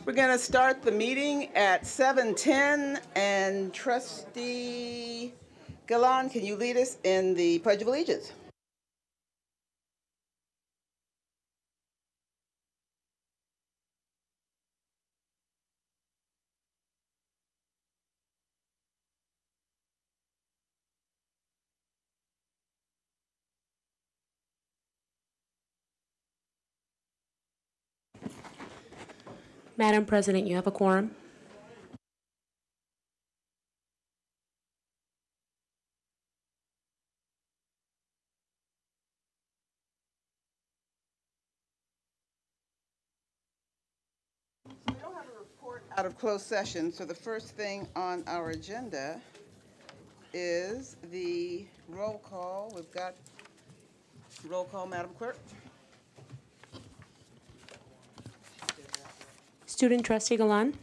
We're going to start the meeting at 7:10, and Trustee Galan, can you lead us in the Pledge of Allegiance? Madam President, you have a quorum. So we don't have a report out of closed session, so the first thing on our agenda is the roll call. We've got roll call, Madam Clerk. Student Trustee Galan.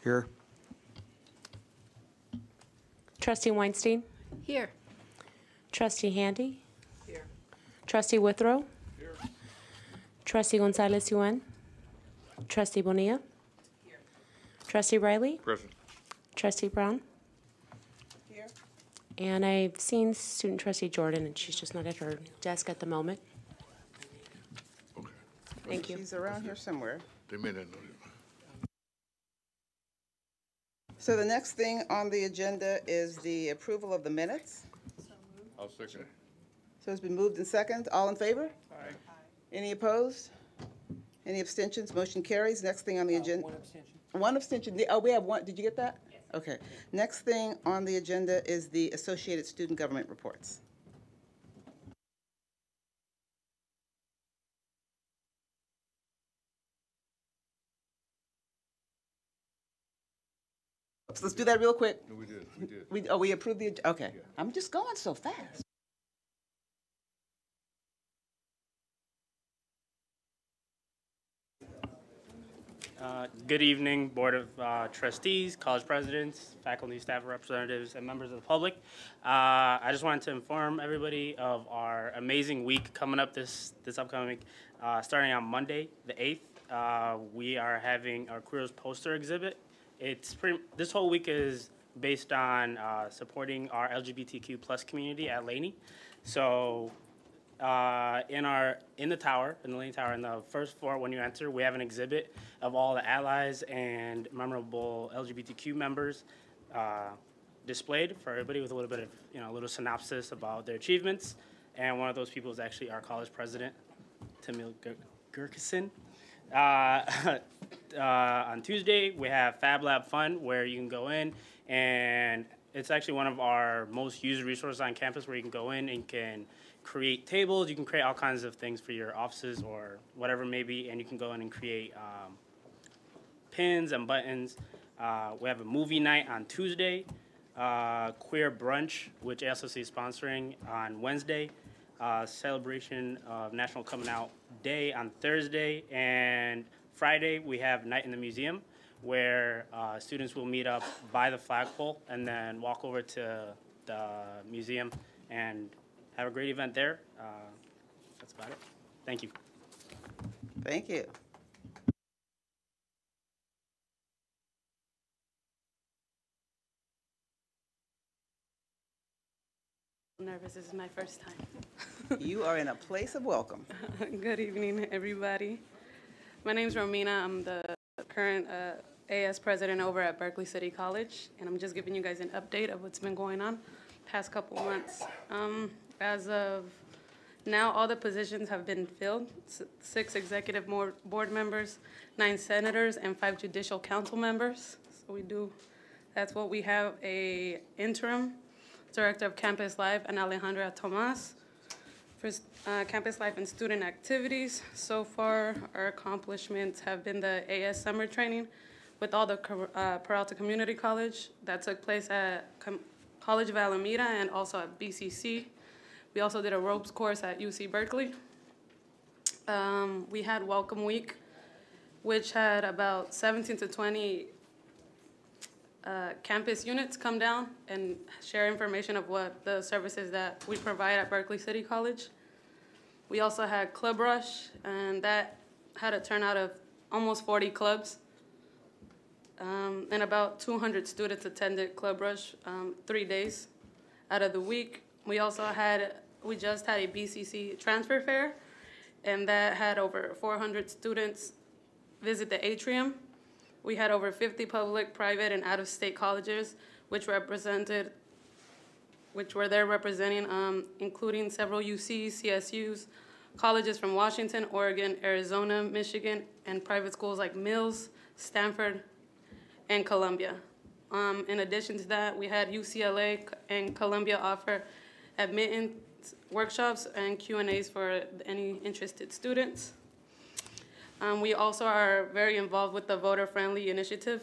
Here. Trustee Weinstein. Here. Trustee Handy. Here. Trustee Withrow. Here. Trustee Gonzalez-Yuen. Trustee Bonilla. Here. Trustee Riley. Present. Trustee Brown. Here. And I've seen Student Trustee Jordan, and she's just not at her desk at the moment. Okay. Thank you. She's around here somewhere. They may not know you. So the next thing on the agenda is the approval of the minutes. I'll second it. So it's been moved and second. All in favor? Aye. Any opposed? Any abstentions? Motion carries. Next thing on the agenda. One abstention. One abstention. Oh, we have one. Did you get that? Yes. Okay. Next thing on the agenda is the Associated Student Government Reports. Oops, let's do that real quick. No, we did. We approved the, okay. Yeah. I'm just going so fast. Good evening, Board of Trustees, college presidents, faculty, staff representatives, and members of the public. I just wanted to inform everybody of our amazing week coming up this upcoming week. Starting on Monday, the 8th, we are having our Quiros poster exhibit. This whole week is based on supporting our LGBTQ plus community at Laney. So in the tower, in the Laney Tower, in the first floor when you enter, we have an exhibit of all the allies and memorable LGBTQ members displayed for everybody with a little bit of, a little synopsis about their achievements. And one of those people is actually our college president, Tamil Gurkison. On Tuesday, we have Fab Lab Fun, where you can go in, and it's actually one of our most used resources on campus, where you can go in and can create tables. You can create all kinds of things for your offices or whatever it may be, and you can go in and create pins and buttons. We have a movie night on Tuesday, queer brunch, which ASOC is sponsoring on Wednesday, celebration of National Coming Out Day on Thursday, and Friday we have Night in the Museum, where students will meet up by the flagpole and then walk over to the museum and have a great event there. That's about it. Thank you. Thank you. Nervous. This is my first time. You are in a place of welcome. Good evening, everybody. My name is Romina. I'm the current AS president over at Berkeley City College, and I'm just giving you guys an update of what's been going on past couple months. As of now, all the positions have been filled. 6 executive board members, 9 senators, and 5 judicial council members. So that's what we have: a interim Director of Campus Life, and Alejandra Tomas. For Campus Life and Student Activities, so far our accomplishments have been the AS Summer Training with all the Peralta Community College that took place at College of Alameda and also at BCC. We also did a ropes course at UC Berkeley. We had Welcome Week, which had about 17 to 20 campus units come down and share information of what the services that we provide at Berkeley City College. We also had Club Rush, and that had a turnout of almost 40 clubs. And about 200 students attended Club Rush 3 days out of the week. We just had a BCC transfer fair, and that had over 400 students visit the atrium. We had over 50 public, private, and out-of-state colleges, which were there representing, including several UCs, CSUs, colleges from Washington, Oregon, Arizona, Michigan, and private schools like Mills, Stanford, and Columbia. In addition to that, we had UCLA and Columbia offer admittance workshops and Q&As for any interested students. We also are very involved with the voter-friendly initiative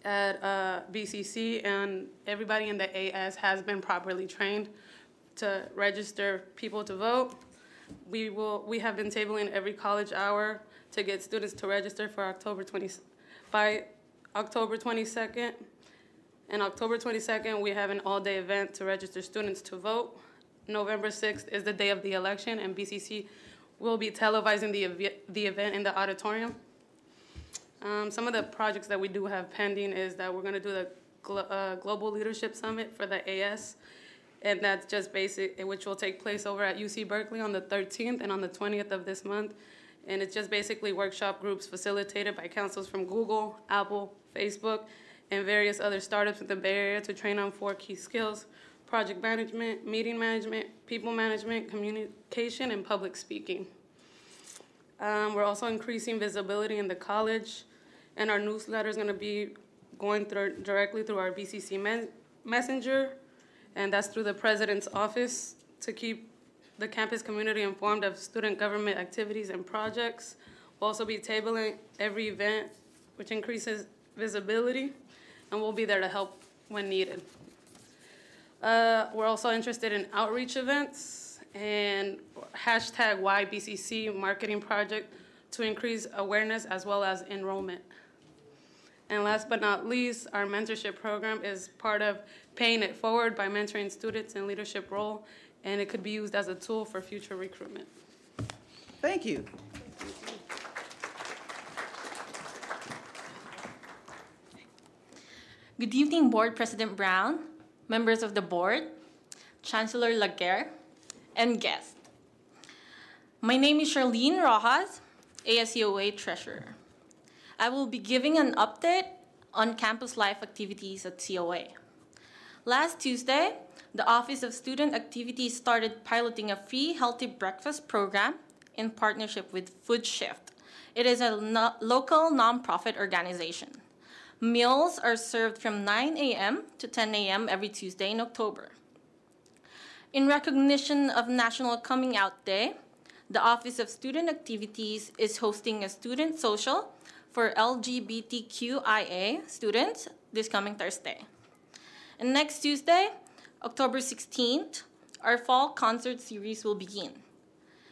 at BCC, and everybody in the AS has been properly trained to register people to vote. We have been tabling every college hour to get students to register for by October 22nd. And October 22nd, we have an all-day event to register students to vote. November 6th is the day of the election, and BCC will be televising the event in the auditorium. Some of the projects that we do have pending is that we're going to do the Global Leadership Summit for the AS, and that's just basic, which will take place over at UC Berkeley on the 13th and on the 20th of this month. And it's just basically workshop groups facilitated by councils from Google, Apple, Facebook, and various other startups in the Bay Area to train on 4 key skills: project management, meeting management, people management, communication, and public speaking. We're also increasing visibility in the college, and our newsletter is going to be going directly through our BCC Messenger, and that's through the president's office to keep the campus community informed of student government activities and projects. We'll also be tabling every event, which increases visibility, and we'll be there to help when needed. We're also interested in outreach events and #YBCC marketing project to increase awareness as well as enrollment. And last but not least, our mentorship program is part of Paying It Forward by mentoring students in leadership role, and it could be used as a tool for future recruitment. Thank you. Good evening, Board President Brown, members of the board, Chancellor Laguerre, and guests. My name is Charlene Rojas, ASCOA Treasurer. I will be giving an update on campus life activities at COA. Last Tuesday, the Office of Student Activities started piloting a free healthy breakfast program in partnership with Food Shift. It is a local nonprofit organization. Meals are served from 9 a.m. to 10 a.m. every Tuesday in October. In recognition of National Coming Out Day, the Office of Student Activities is hosting a student social for LGBTQIA students this coming Thursday. And next Tuesday, October 16th, our fall concert series will begin.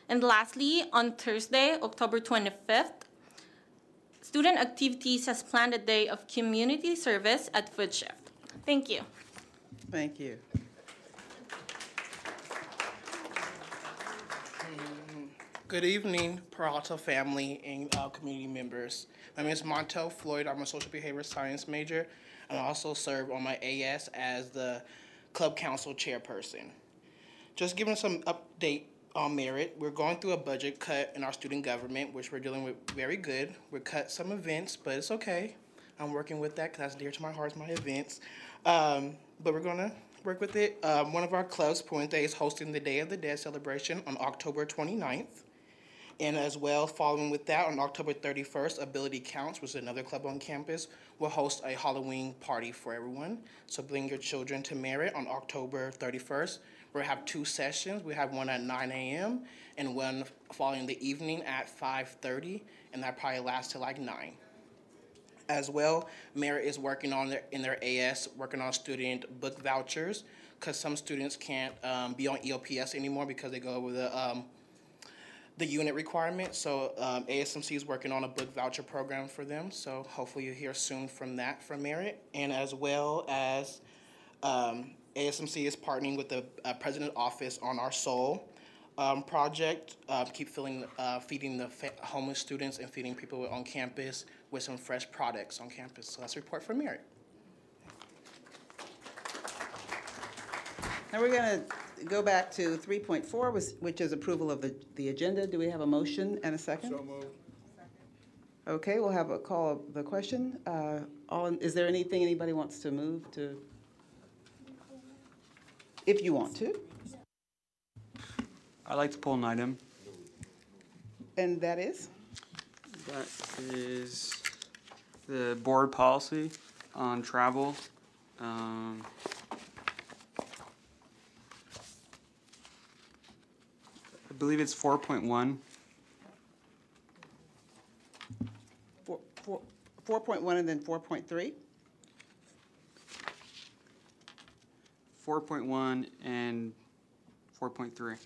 And lastly, on Thursday, October 25th, Student Activities has planned a day of community service at Food Shift. Thank you. Thank you. Good evening, Peralta family and community members. My name is Montel Floyd. I'm a social behavior science major, and I also serve on my AS as the club council chairperson. Just giving some update on merit. We're going through a budget cut in our student government, which we're dealing with very good. We cut some events, but it's okay. I'm working with that because that's dear to my heart, my events. But we're going to work with it. One of our clubs, Puente, is hosting the Day of the Dead celebration on October 29th. And as well, following with that, on October 31st, Ability Counts, which is another club on campus, will host a Halloween party for everyone. So bring your children to Merit on October 31st. We'll have 2 sessions. We have one at 9 a.m. and one following the evening at 5:30, and that probably lasts till like 9. As well, Merit is working on in their AS, working on student book vouchers, because some students can't be on EOPS anymore because they go over the unit requirement. So ASMC is working on a book voucher program for them. So hopefully you'll hear soon from that from Merit. And as well as ASMC is partnering with the President's Office on our SOL project. Keep feeding the homeless students and feeding people on campus with some fresh products on campus. So that's a report from Mary. Now we're going to go back to 3.4, which is approval of the agenda. Do we have a motion and a second? So moved. Okay, we'll have a call of the question. Is there anything anybody wants to move to? If you want to. I'd like to pull an item. And that is? That is the board policy on travel. I believe it's 4.1. 4.1 and then 4.3? 4.1 and 4.3.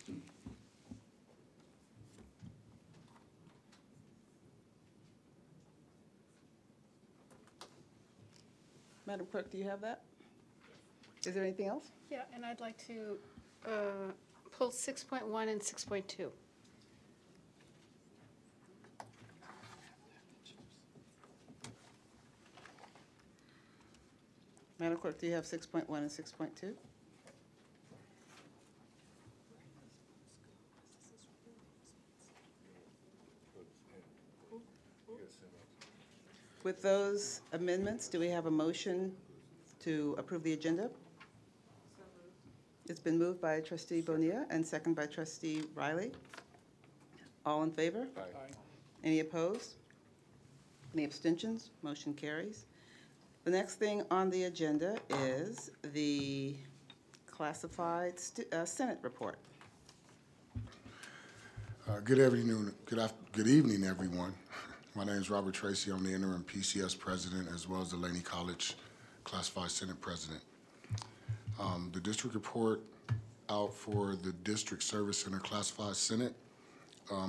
Madam Clerk, do you have that? Is there anything else? Yeah, and I'd like to pull 6.1 and 6.2. Madam Clerk, do you have 6.1 and 6.2? With those amendments, do we have a motion to approve the agenda? It's been moved by Trustee Bonilla and second by Trustee Riley. All in favor? Aye. Any opposed? Any abstentions? Motion carries. The next thing on the agenda is the classified Senate report. Good evening, everyone. My name is Robert Tracy. I'm the interim PCS president as well as the Laney College Classified Senate president. The district report out for the District Service Center Classified Senate,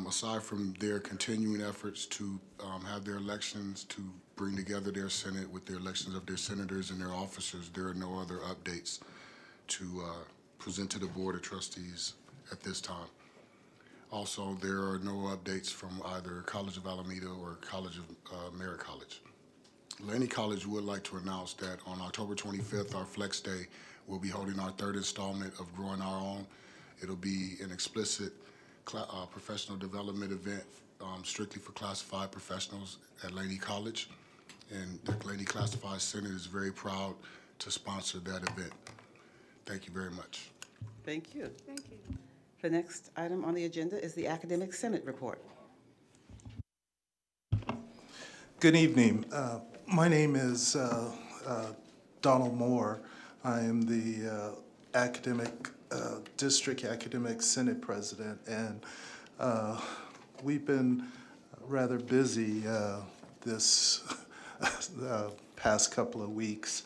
aside from their continuing efforts to have their elections to bring together their Senate with the elections of their senators and their officers, there are no other updates to present to the Board of Trustees at this time. Also, there are no updates from either College of Alameda or College of Merritt College. Laney College would like to announce that on October 25th, our Flex Day, we'll be holding our third installment of Growing Our Own. It'll be an explicit professional development event strictly for classified professionals at Laney College. And the Laney Classified Senate is very proud to sponsor that event. Thank you very much. Thank you. Thank you. The next item on the agenda is the Academic Senate report. Good evening. My name is Donald Moore. I am the District Academic Senate President, and we've been rather busy this past couple of weeks.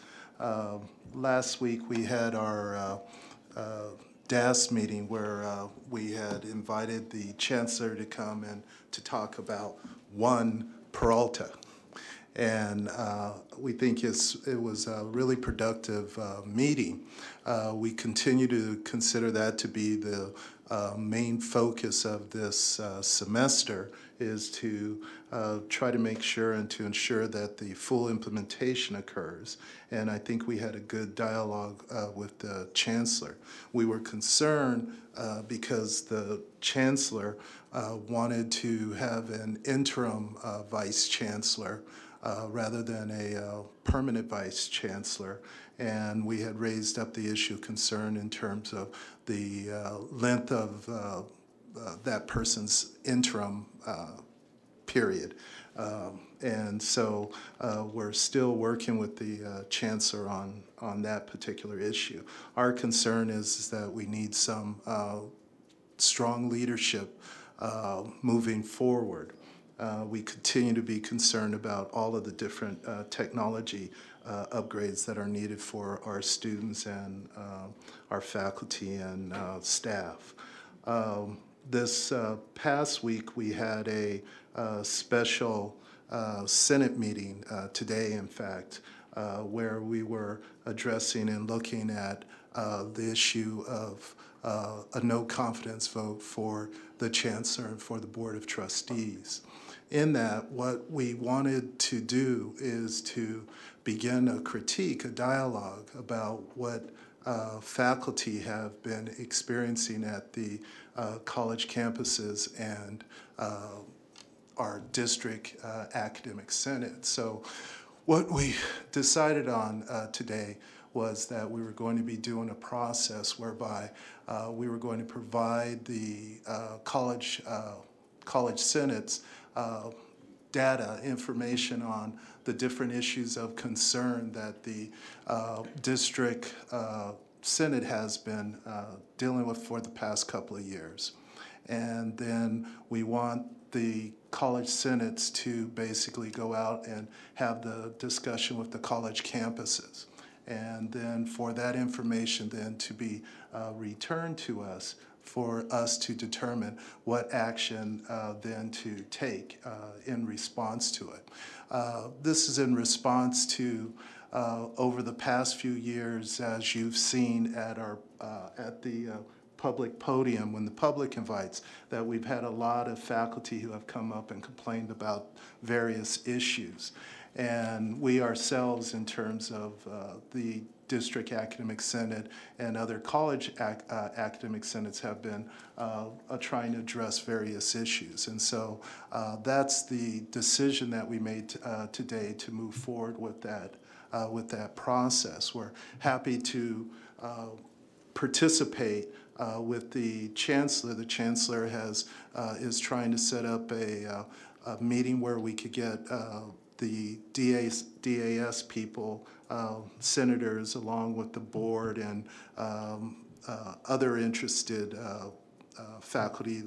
Last week we had our DAS meeting where we had invited the Chancellor to come and to talk about one Peralta. And we think it was a really productive meeting. We continue to consider that to be the main focus of this semester, is to try to make sure and to ensure that the full implementation occurs. And I think we had a good dialogue with the Chancellor. We were concerned because the Chancellor wanted to have an interim Vice Chancellor rather than a permanent Vice Chancellor. And we had raised up the issue of concern in terms of the length of that person's interim period. And so we're still working with the Chancellor on that particular issue. Our concern is that we need some strong leadership moving forward. We continue to be concerned about all of the different technology upgrades that are needed for our students and our faculty and staff. This past week we had a special Senate meeting, today in fact, where we were addressing and looking at the issue of a no confidence vote for the chancellor and for the Board of Trustees. In that, what we wanted to do is to begin a critique, a dialogue about what faculty have been experiencing at the college campuses and our district academic senate. So what we decided on today was that we were going to be doing a process whereby we were going to provide the college senates data, information on the different issues of concern that the district senate has been dealing with for the past couple of years. And then we want the college senates to basically go out and have the discussion with the college campuses. And then for that information then to be returned to us for us to determine what action then to take in response to it. This is in response to over the past few years, as you've seen at our at the public podium when the public invites, that we've had a lot of faculty who have come up and complained about various issues. And we ourselves, in terms of the district academic senate and other college academic senates, have been trying to address various issues. And so that's the decision that we made today to move forward with that process. We're happy to participate with the chancellor. The chancellor is trying to set up a meeting where we could get the DAS people, senators, along with the board and other interested faculty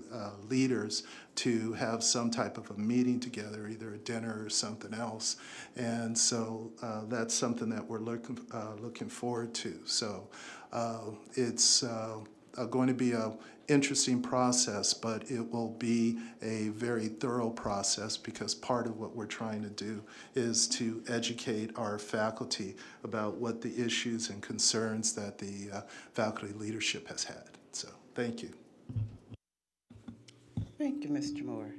leaders to have some type of a meeting together, either a dinner or something else. And so that's something that we're looking forward to. So it's going to be an interesting process, but it will be a very thorough process because part of what we're trying to do is to educate our faculty about what the issues and concerns that the faculty leadership has had. So thank you. Thank you, Mr. Moore.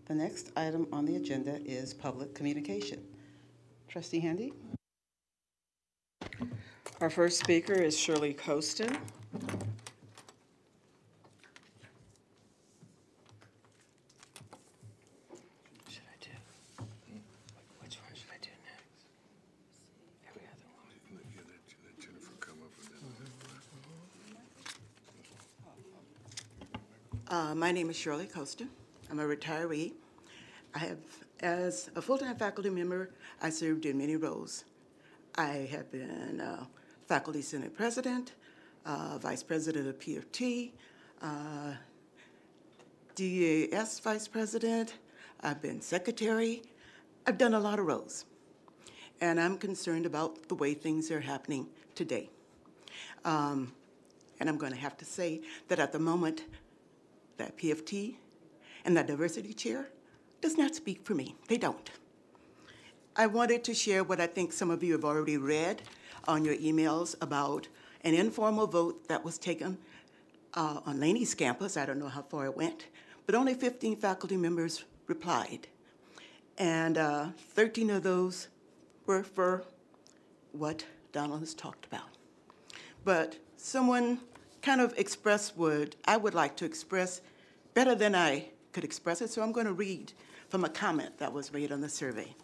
The next item on the agenda is public communication. Trustee Handy? Our first speaker is Shirley Coaston. My name is Shirley Coaston. I'm a retiree. I have, as a full-time faculty member, I served in many roles. I have been faculty senate president, vice president of PFT, DAS vice president. I've been secretary. I've done a lot of roles. And I'm concerned about the way things are happening today. And I'm going to have to say that at the moment, that PFT and that diversity chair does not speak for me. They don't. I wanted to share what I think some of you have already read on your emails about an informal vote that was taken on Laney's campus. I don't know how far it went, but only 15 faculty members replied. And 13 of those were for what Donald has talked about. But someone kind of expressed what I would like to express better than I could express it, so I'm going to read from a comment that was made on the survey.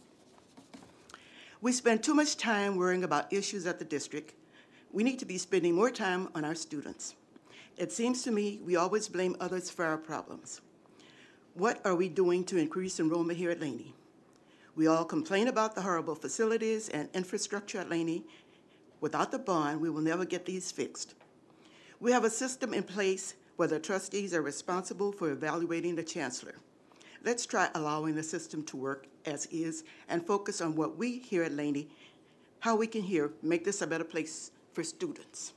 We spend too much time worrying about issues at the district. We need to be spending more time on our students. It seems to me we always blame others for our problems. What are we doing to increase enrollment here at Laney? We all complain about the horrible facilities and infrastructure at Laney. Without the bond, we will never get these fixed. We have a system in place where the trustees are responsible for evaluating the chancellor. Let's try allowing the system to work as is and focus on what we here at Laney, how we can here make this a better place for students.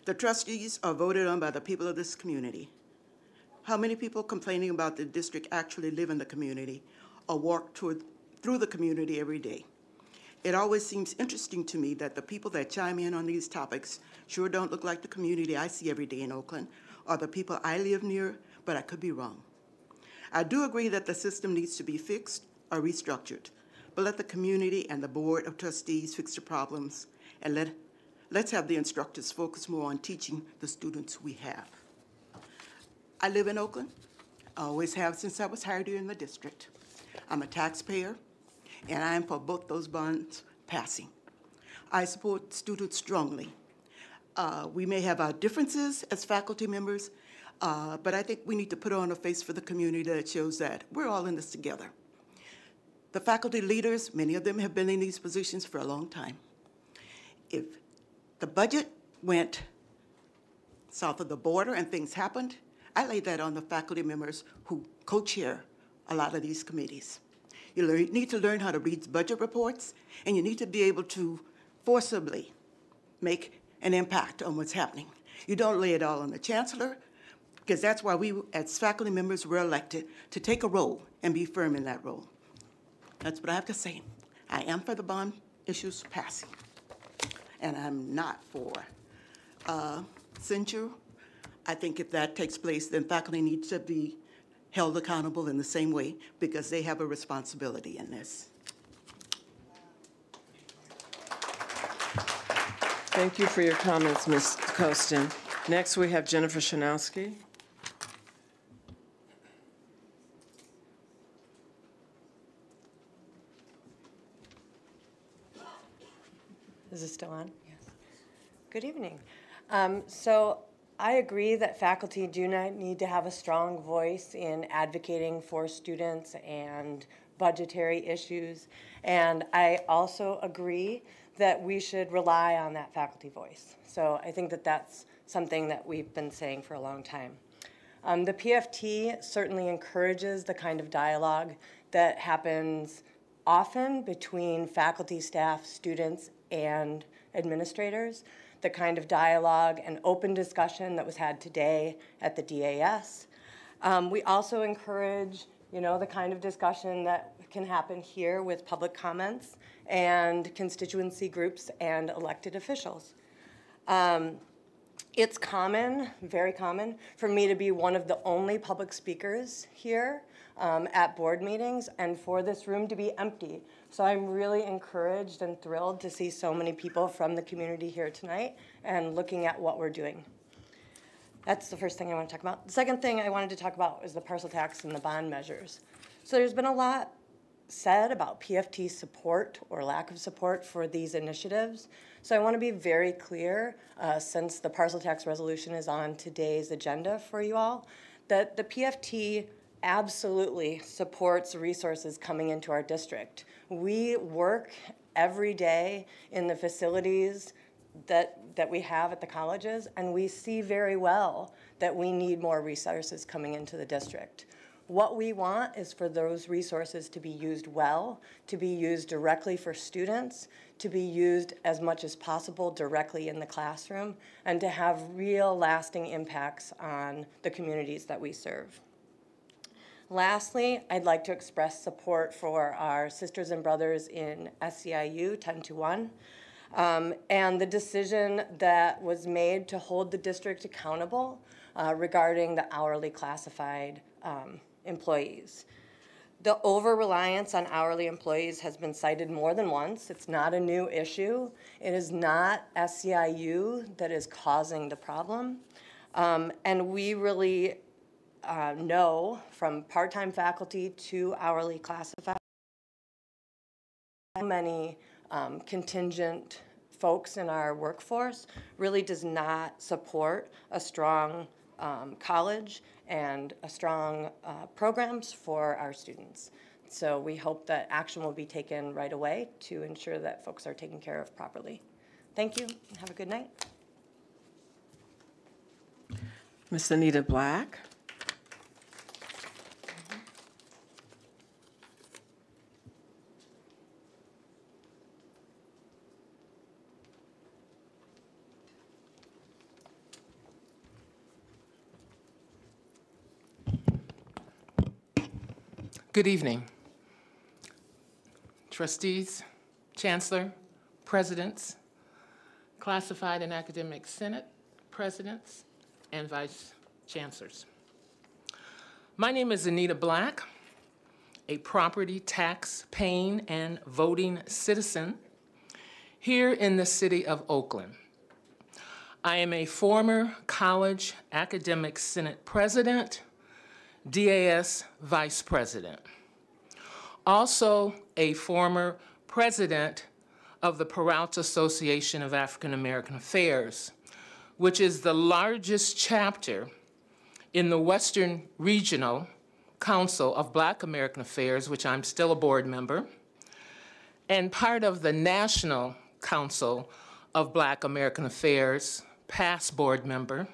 The trustees are voted on by the people of this community. How many people complaining about the district actually live in the community or walk through the community every day? It always seems interesting to me that the people that chime in on these topics sure don't look like the community I see every day in Oakland or the people I live near, but I could be wrong. I do agree that the system needs to be fixed or restructured, but let the community and the Board of Trustees fix the problems, and let's have the instructors focus more on teaching the students we have. I live in Oakland. I always have since I was hired here in the district. I'm a taxpayer, and I am for both those bonds passing. I support students strongly. We may have our differences as faculty members, but I think we need to put on a face for the community that shows that we're all in this together. The faculty leaders, many of them have been in these positions for a long time. If the budget went south of the border and things happened, I lay that on the faculty members who co-chair a lot of these committees. You need to learn how to read budget reports, and you need to be able to forcibly make an impact on what's happening. You don't lay it all on the chancellor, because that's why we, as faculty members, were elected to take a role and be firm in that role. That's what I have to say. I am for the bond issues passing, and I'm not for censure. I think if that takes place, then faculty needs to be held accountable in the same way because they have a responsibility in this. Thank you for your comments, Ms. Costin. Next, we have Jennifer Shanowski. Is it still on? Yes. Good evening. So I agree that faculty do not need to have a strong voice in advocating for students and budgetary issues. And I also agree that we should rely on that faculty voice. So I think that that's something that we've been saying for a long time. The PFT certainly encourages the kind of dialogue that happens often between faculty, staff, students, and administrators, the kind of dialogue and open discussion that was had today at the DAS. We also encourage, the kind of discussion that can happen here with public comments and constituency groups and elected officials. It's common, very common, for me to be one of the only public speakers here at board meetings and for this room to be empty. So I'm really encouraged and thrilled to see so many people from the community here tonight and looking at what we're doing. That's the first thing I want to talk about. The second thing I wanted to talk about is the parcel tax and the bond measures. So there's been a lot said about PFT support or lack of support for these initiatives. So I want to be very clear, since the parcel tax resolution is on today's agenda for you all, that the PFT absolutely supports resources coming into our district. We work every day in the facilities that we have at the colleges, and we see very well that we need more resources coming into the district. What we want is for those resources to be used well, to be used directly for students, to be used as much as possible directly in the classroom, and to have real lasting impacts on the communities that we serve. Lastly, I'd like to express support for our sisters and brothers in SEIU 10-1 and the decision that was made to hold the district accountable regarding the hourly classified employees. The over-reliance on hourly employees has been cited more than once. It's not a new issue. It is not SEIU that is causing the problem. And we really know from part-time faculty to hourly classified how many contingent folks in our workforce really does not support a strong college and a strong programs for our students. So we hope that action will be taken right away to ensure that folks are taken care of properly. Thank you, and have a good night. Ms. Anita Black. Good evening. Trustees, Chancellor, Presidents, Classified and Academic Senate Presidents, and Vice Chancellors. My name is Anita Black, a property tax paying and voting citizen here in the city of Oakland. I am a former college academic senate president, DAS vice president. Also a former president of the Peralta Association of African American Affairs, which is the largest chapter in the Western Regional Council of Black American Affairs, which I'm still a board member, and part of the National Council of Black American Affairs, past board member,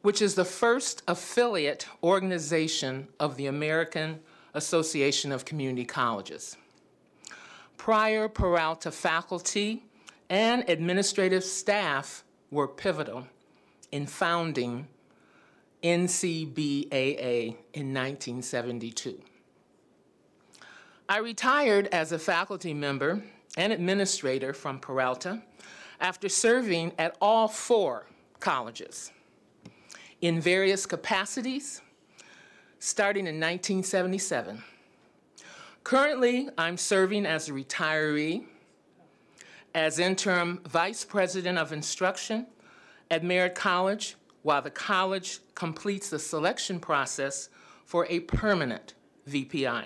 which is the first affiliate organization of the American Association of Community Colleges. Prior Peralta faculty and administrative staff were pivotal in founding NCBAA in 1972. I retired as a faculty member and administrator from Peralta after serving at all 4 colleges in various capacities, starting in 1977. Currently, I'm serving as a retiree as interim vice president of instruction at Merritt College while the college completes the selection process for a permanent VPI.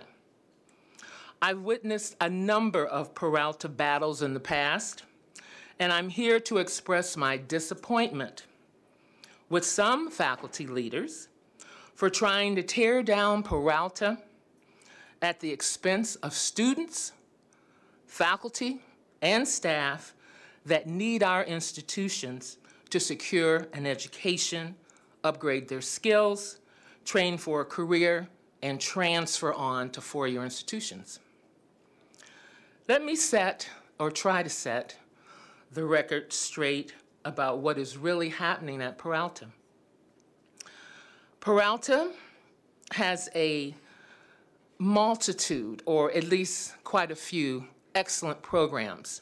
I've witnessed a number of Peralta battles in the past, and I'm here to express my disappointment with some faculty leaders for trying to tear down Peralta at the expense of students, faculty, and staff that need our institutions to secure an education, upgrade their skills, train for a career, and transfer on to four-year institutions. Let me set, or try to set, the record straight about what is really happening at Peralta. Peralta has a multitude, or at least quite a few, excellent programs,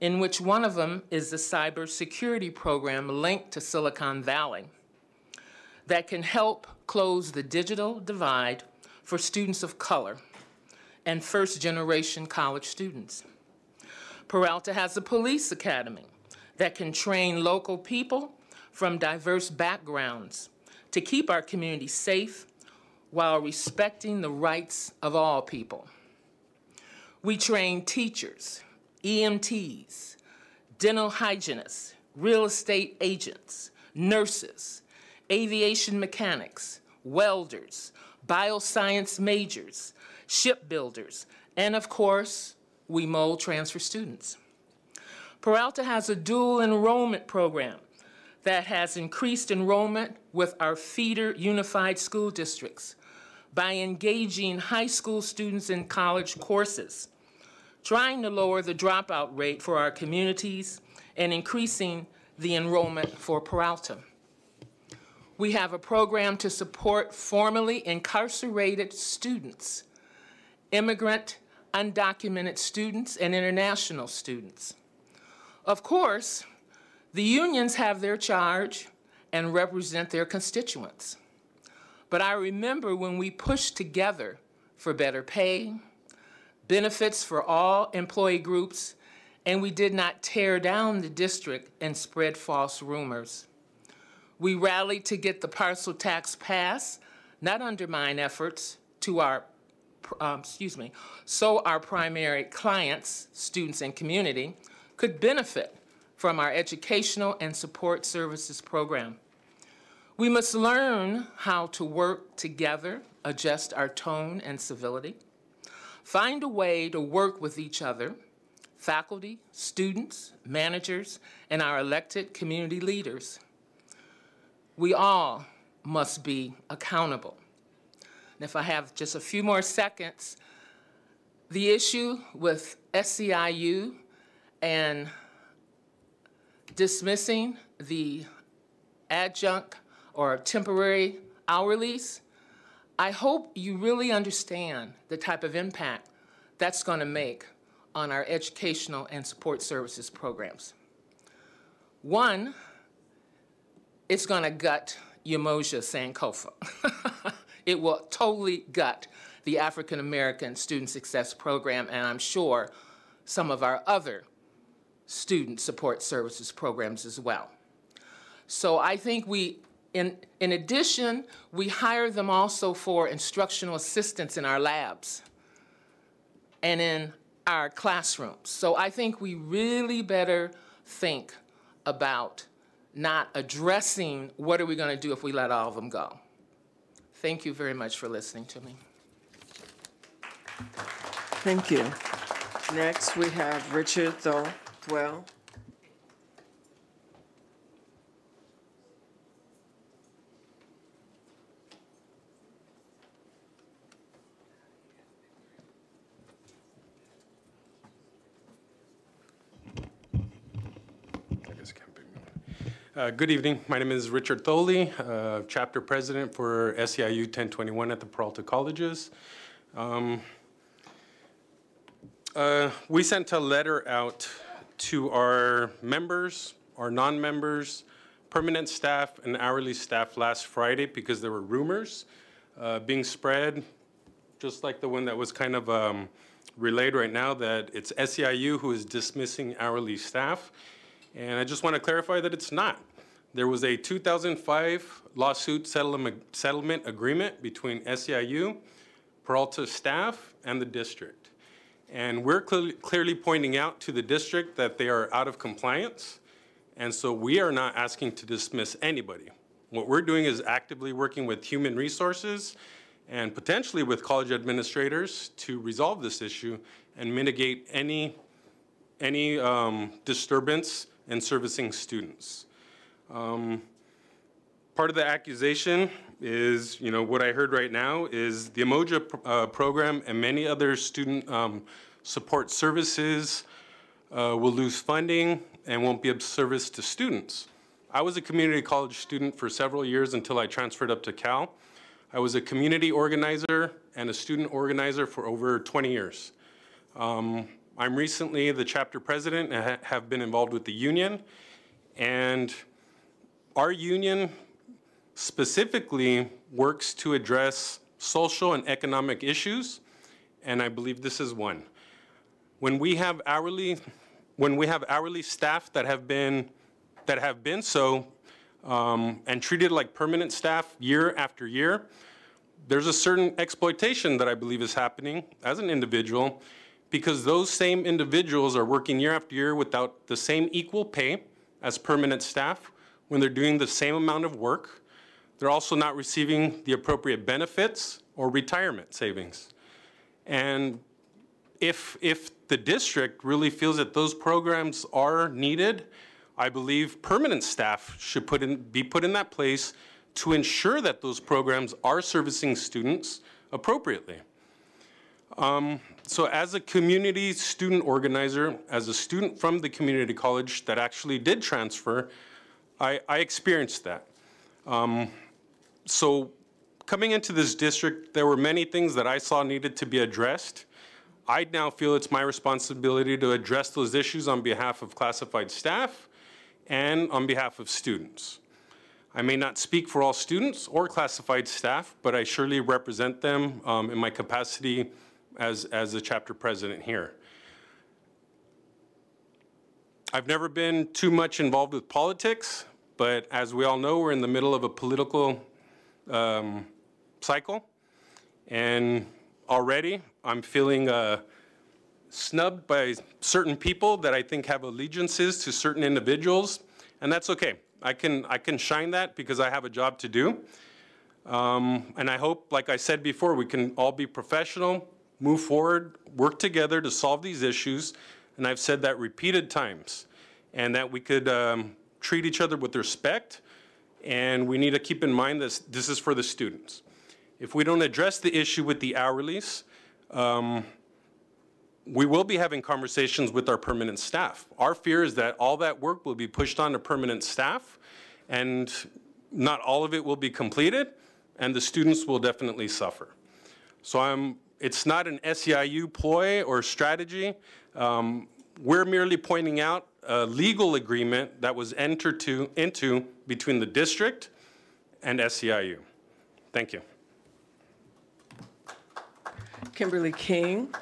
in which one of them is the cybersecurity program linked to Silicon Valley that can help close the digital divide for students of color and first-generation college students. Peralta has a police academy that can train local people from diverse backgrounds to keep our community safe while respecting the rights of all people. We train teachers, EMTs, dental hygienists, real estate agents, nurses, aviation mechanics, welders, bioscience majors, shipbuilders, and of course, we mold transfer students. Peralta has a dual enrollment program that has increased enrollment with our feeder unified school districts by engaging high school students in college courses, trying to lower the dropout rate for our communities and increasing the enrollment for Peralta. We have a program to support formerly incarcerated students, immigrant, undocumented students, and international students. Of course, the unions have their charge and represent their constituents. But I remember when we pushed together for better pay, benefits for all employee groups, and we did not tear down the district and spread false rumors. We rallied to get the parcel tax passed, not undermine efforts to so our primary clients, students and community, could benefit from our educational and support services program. We must learn how to work together, adjust our tone and civility, find a way to work with each other, faculty, students, managers, and our elected community leaders. We all must be accountable. And if I have just a few more seconds, the issue with SEIU and dismissing the adjunct or temporary hourlies, I hope you really understand the type of impact that's going to make on our educational and support services programs. One, it's going to gut Umoja Sankofa. It will totally gut the African American Student Success Program, and I'm sure some of our other student support services programs as well. So I think in addition, we hire them also for instructional assistants in our labs and in our classrooms. So I think we really better think about not addressing what are we going to do if we let all of them go. Thank you very much for listening to me. Thank you. Next, we have Richard Thwell. Good evening. My name is Richard Tholey, Chapter President for SEIU 1021 at the Peralta Colleges. We sent a letter out to our members, our non-members, permanent staff, and hourly staff last Friday because there were rumors being spread, just like the one that was kind of relayed right now, that it's SEIU who is dismissing hourly staff. And I just want to clarify that it's not. There was a 2005 lawsuit settlement agreement between SEIU, Peralta staff, and the district. And we're clearly pointing out to the district that they are out of compliance. And so we are not asking to dismiss anybody. What we're doing is actively working with human resources and potentially with college administrators to resolve this issue and mitigate any disturbance in servicing students. Part of the accusation is, what I heard right now is the Umoja program and many other student support services will lose funding and won't be of service to students. I was a community college student for several years until I transferred up to Cal. I was a community organizer and a student organizer for over 20 years. I'm recently the chapter president and have been involved with the union. And our union specifically works to address social and economic issues, and I believe this is one. When we have hourly staff that have been so and treated like permanent staff year after year, there's a certain exploitation that I believe is happening as an individual, because those same individuals are working year after year without the same equal pay as permanent staff when they're doing the same amount of work. They're also not receiving the appropriate benefits or retirement savings. And if the district really feels that those programs are needed, I believe permanent staff should be put in that place to ensure that those programs are servicing students appropriately. So as a community student organizer, as a student from the community college that actually did transfer, I experienced that. So coming into this district, there were many things that I saw needed to be addressed. I now feel it's my responsibility to address those issues on behalf of classified staff and on behalf of students. I may not speak for all students or classified staff, but I surely represent them in my capacity as a chapter president here. I've never been too much involved with politics, but as we all know, we're in the middle of a political cycle, and already I'm feeling snubbed by certain people that I think have allegiances to certain individuals, and that's okay. I can shine that because I have a job to do, and I hope, like I said before, we can all be professional, move forward, work together to solve these issues, and I've said that repeated times, and that we could treat each other with respect, and we need to keep in mind that this is for the students. If we don't address the issue with the hourlies, we will be having conversations with our permanent staff. Our fear is that all that work will be pushed on to permanent staff, and not all of it will be completed, and the students will definitely suffer. So It's not an SEIU ploy or strategy. We're merely pointing out a legal agreement that was entered into between the district and SEIU. Thank you. Kimberly King.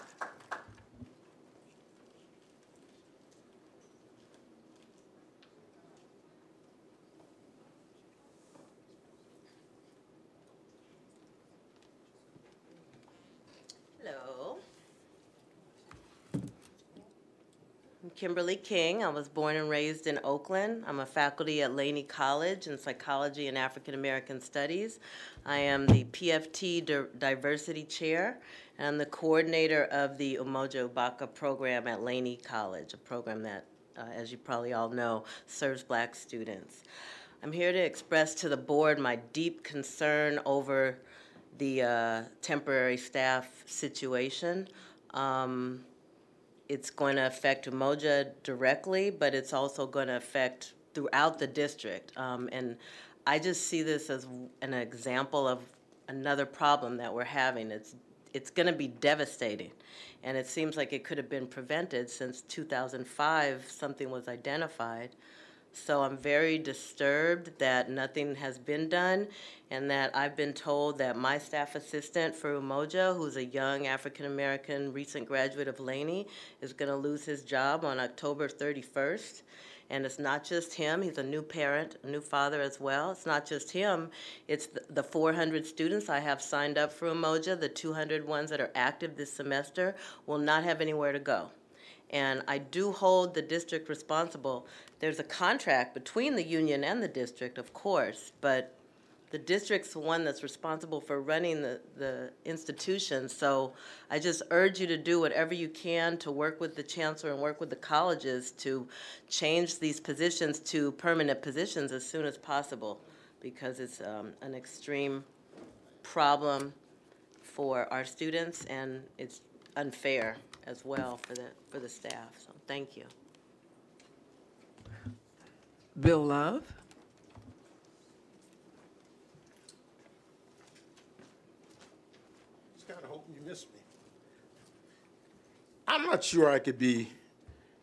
Hello. I'm Kimberly King. I was born and raised in Oakland. I'm a faculty at Laney College in Psychology and African American Studies. I am the PFT Diversity Chair, and I'm the coordinator of the Umoja Ubaka program at Laney College, a program that, as you probably all know, serves Black students. I'm here to express to the board my deep concern over the temporary staff situation. It's going to affect Umoja directly, but it's also going to affect throughout the district. And I just see this as an example of another problem that we're having. It's going to be devastating. And it seems like it could have been prevented since 2005, something was identified. So I'm very disturbed that nothing has been done, and that I've been told that my staff assistant for Umoja, who's a young African-American recent graduate of Laney, is going to lose his job on October 31st. And it's not just him. He's a new parent, a new father as well. It's not just him. It's the 400 students I have signed up for Umoja, the 200 ones that are active this semester, will not have anywhere to go. And I do hold the district responsible. There's a contract between the union and the district, of course, but the district's the one that's responsible for running the institution. So I just urge you to do whatever you can to work with the chancellor and work with the colleges to change these positions to permanent positions as soon as possible, because it's an extreme problem for our students, and it's unfair as well for the staff. So thank you. Bill Love. Just kind of hoping you missed me. I'm not sure I could be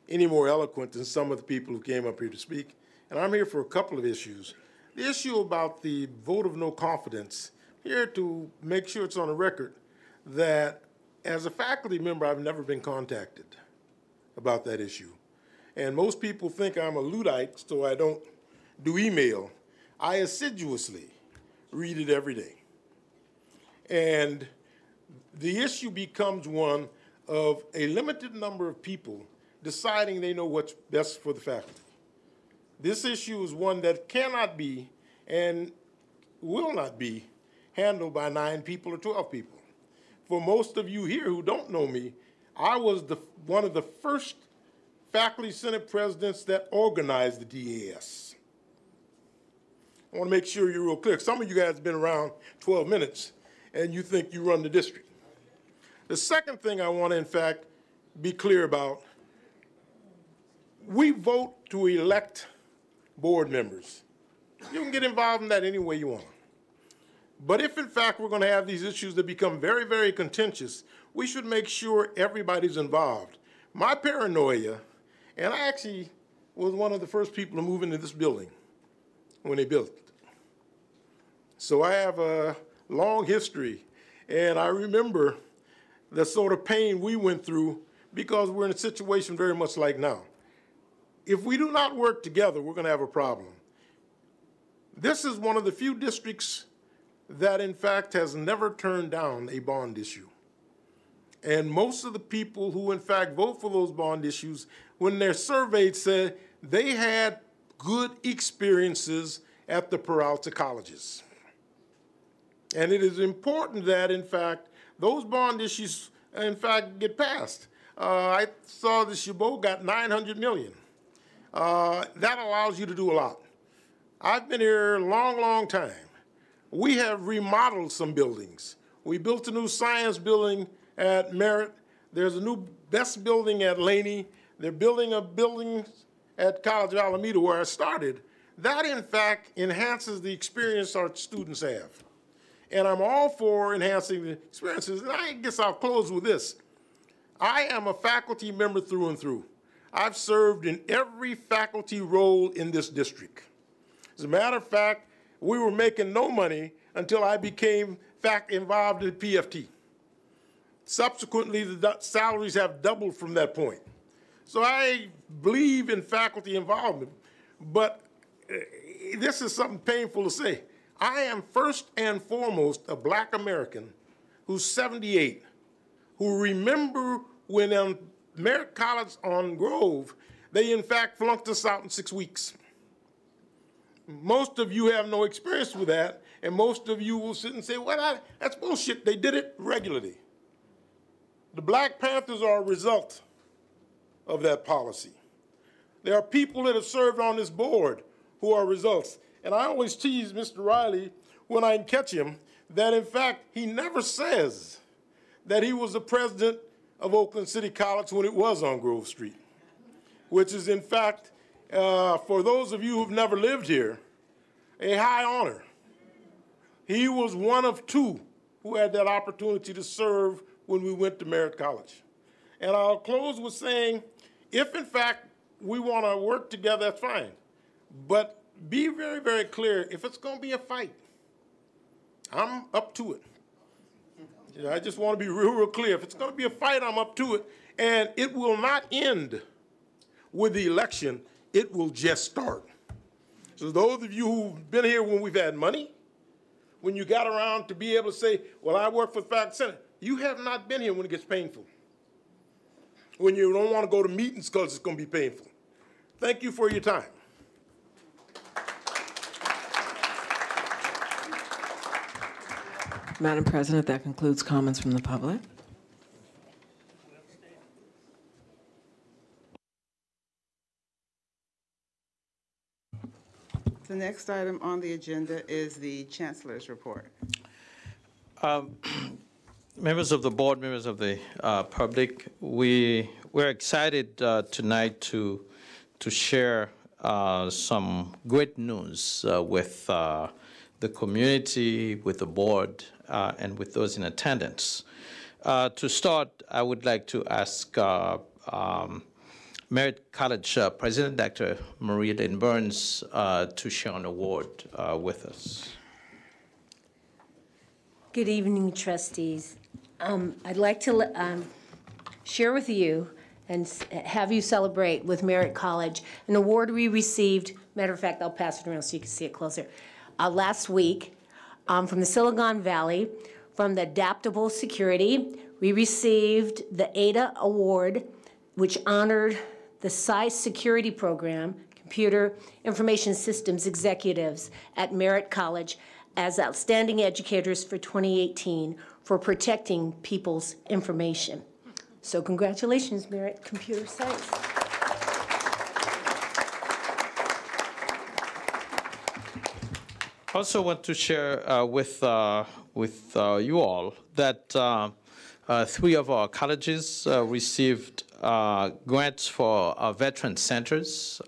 any more eloquent than some of the people who came up here to speak, and I'm here for a couple of issues. The issue about the vote of no confidence, here to make sure it's on the record that as a faculty member, I've never been contacted about that issue. And most people think I'm a Luddite, so I don't do email. I assiduously read it every day. And the issue becomes one of a limited number of people deciding they know what's best for the faculty. This issue is one that cannot be and will not be handled by 9 people or 12 people. For most of you here who don't know me, I was one of the first faculty senate presidents that organized the DAS. I want to make sure you're real clear. Some of you guys have been around 12 minutes and you think you run the district. The second thing I want to, in fact, be clear about, we vote to elect board members. You can get involved in that any way you want. But if, in fact, we're going to have these issues that become very, very contentious, we should make sure everybody's involved. My paranoia, and I actually was one of the first people to move into this building when they built it. So I have a long history, and I remember the sort of pain we went through because we're in a situation very much like now. If we do not work together, we're going to have a problem. This is one of the few districts that, in fact, has never turned down a bond issue. And most of the people who, in fact, vote for those bond issues, when they're surveyed, said they had good experiences at the Peralta colleges. And it is important that, in fact, those bond issues, in fact, get passed. I saw the Chabot got $900 million. That allows you to do a lot. I've been here a long, long time. We have remodeled some buildings. We built a new science building at Merritt. There's a new best building at Laney. They're building a building at College of Alameda where I started. That, in fact, enhances the experience our students have. and I'm all for enhancing the experiences. And I guess I'll close with this. I am a faculty member through and through. I've served in every faculty role in this district. As a matter of fact, we were making no money until I became involved in PFT. Subsequently, the salaries have doubled from that point. So I believe in faculty involvement, but this is something painful to say. I am first and foremost a Black American who's 78, who remember when in Merritt College on Grove, they in fact flunked us out in 6 weeks. Most of you have no experience with that, and most of you will sit and say, well, that's bullshit. They did it regularly. The Black Panthers are a result of that policy. There are people that have served on this board who are results. And I always tease Mr. Riley when I catch him that, in fact, he never says that he was the president of Oakland City College when it was on Grove Street, which is, in fact, for those of you who've never lived here, a high honor. He was one of two who had that opportunity to serve when we went to Merritt College. And I'll close with saying, if in fact we want to work together, that's fine. But be very, very clear, if it's going to be a fight, I'm up to it. I just want to be real, real clear. If it's going to be a fight, I'm up to it. And it will not end with the election. It will just start. So those of you who've been here when we've had money, when you got around to be able to say, well, I work for the Faculty Senate, you have not been here when it gets painful. When you don't want to go to meetings because it's going to be painful. Thank you for your time. Madam President, that concludes comments from the public. The next item on the agenda is the Chancellor's report. Members of the board, members of the public, we're excited tonight to share some great news with the community, with the board, and with those in attendance. To start, I would like to ask Merritt College President Dr. Maria Lynn Burns to share an award with us. Good evening, trustees. I'd like to share with you and have you celebrate with Merritt College an award we received. Matter of fact, I'll pass it around so you can see it closer. Last week, from the Silicon Valley, from the Adaptable Security, we received the ADA Award, which honored the SCI Security Program, Computer Information Systems Executives at Merritt College as outstanding educators for 2018 for protecting people's information. So congratulations, Merritt Computer Science. I also want to share with you all that 3 of our colleges received grants for veteran centers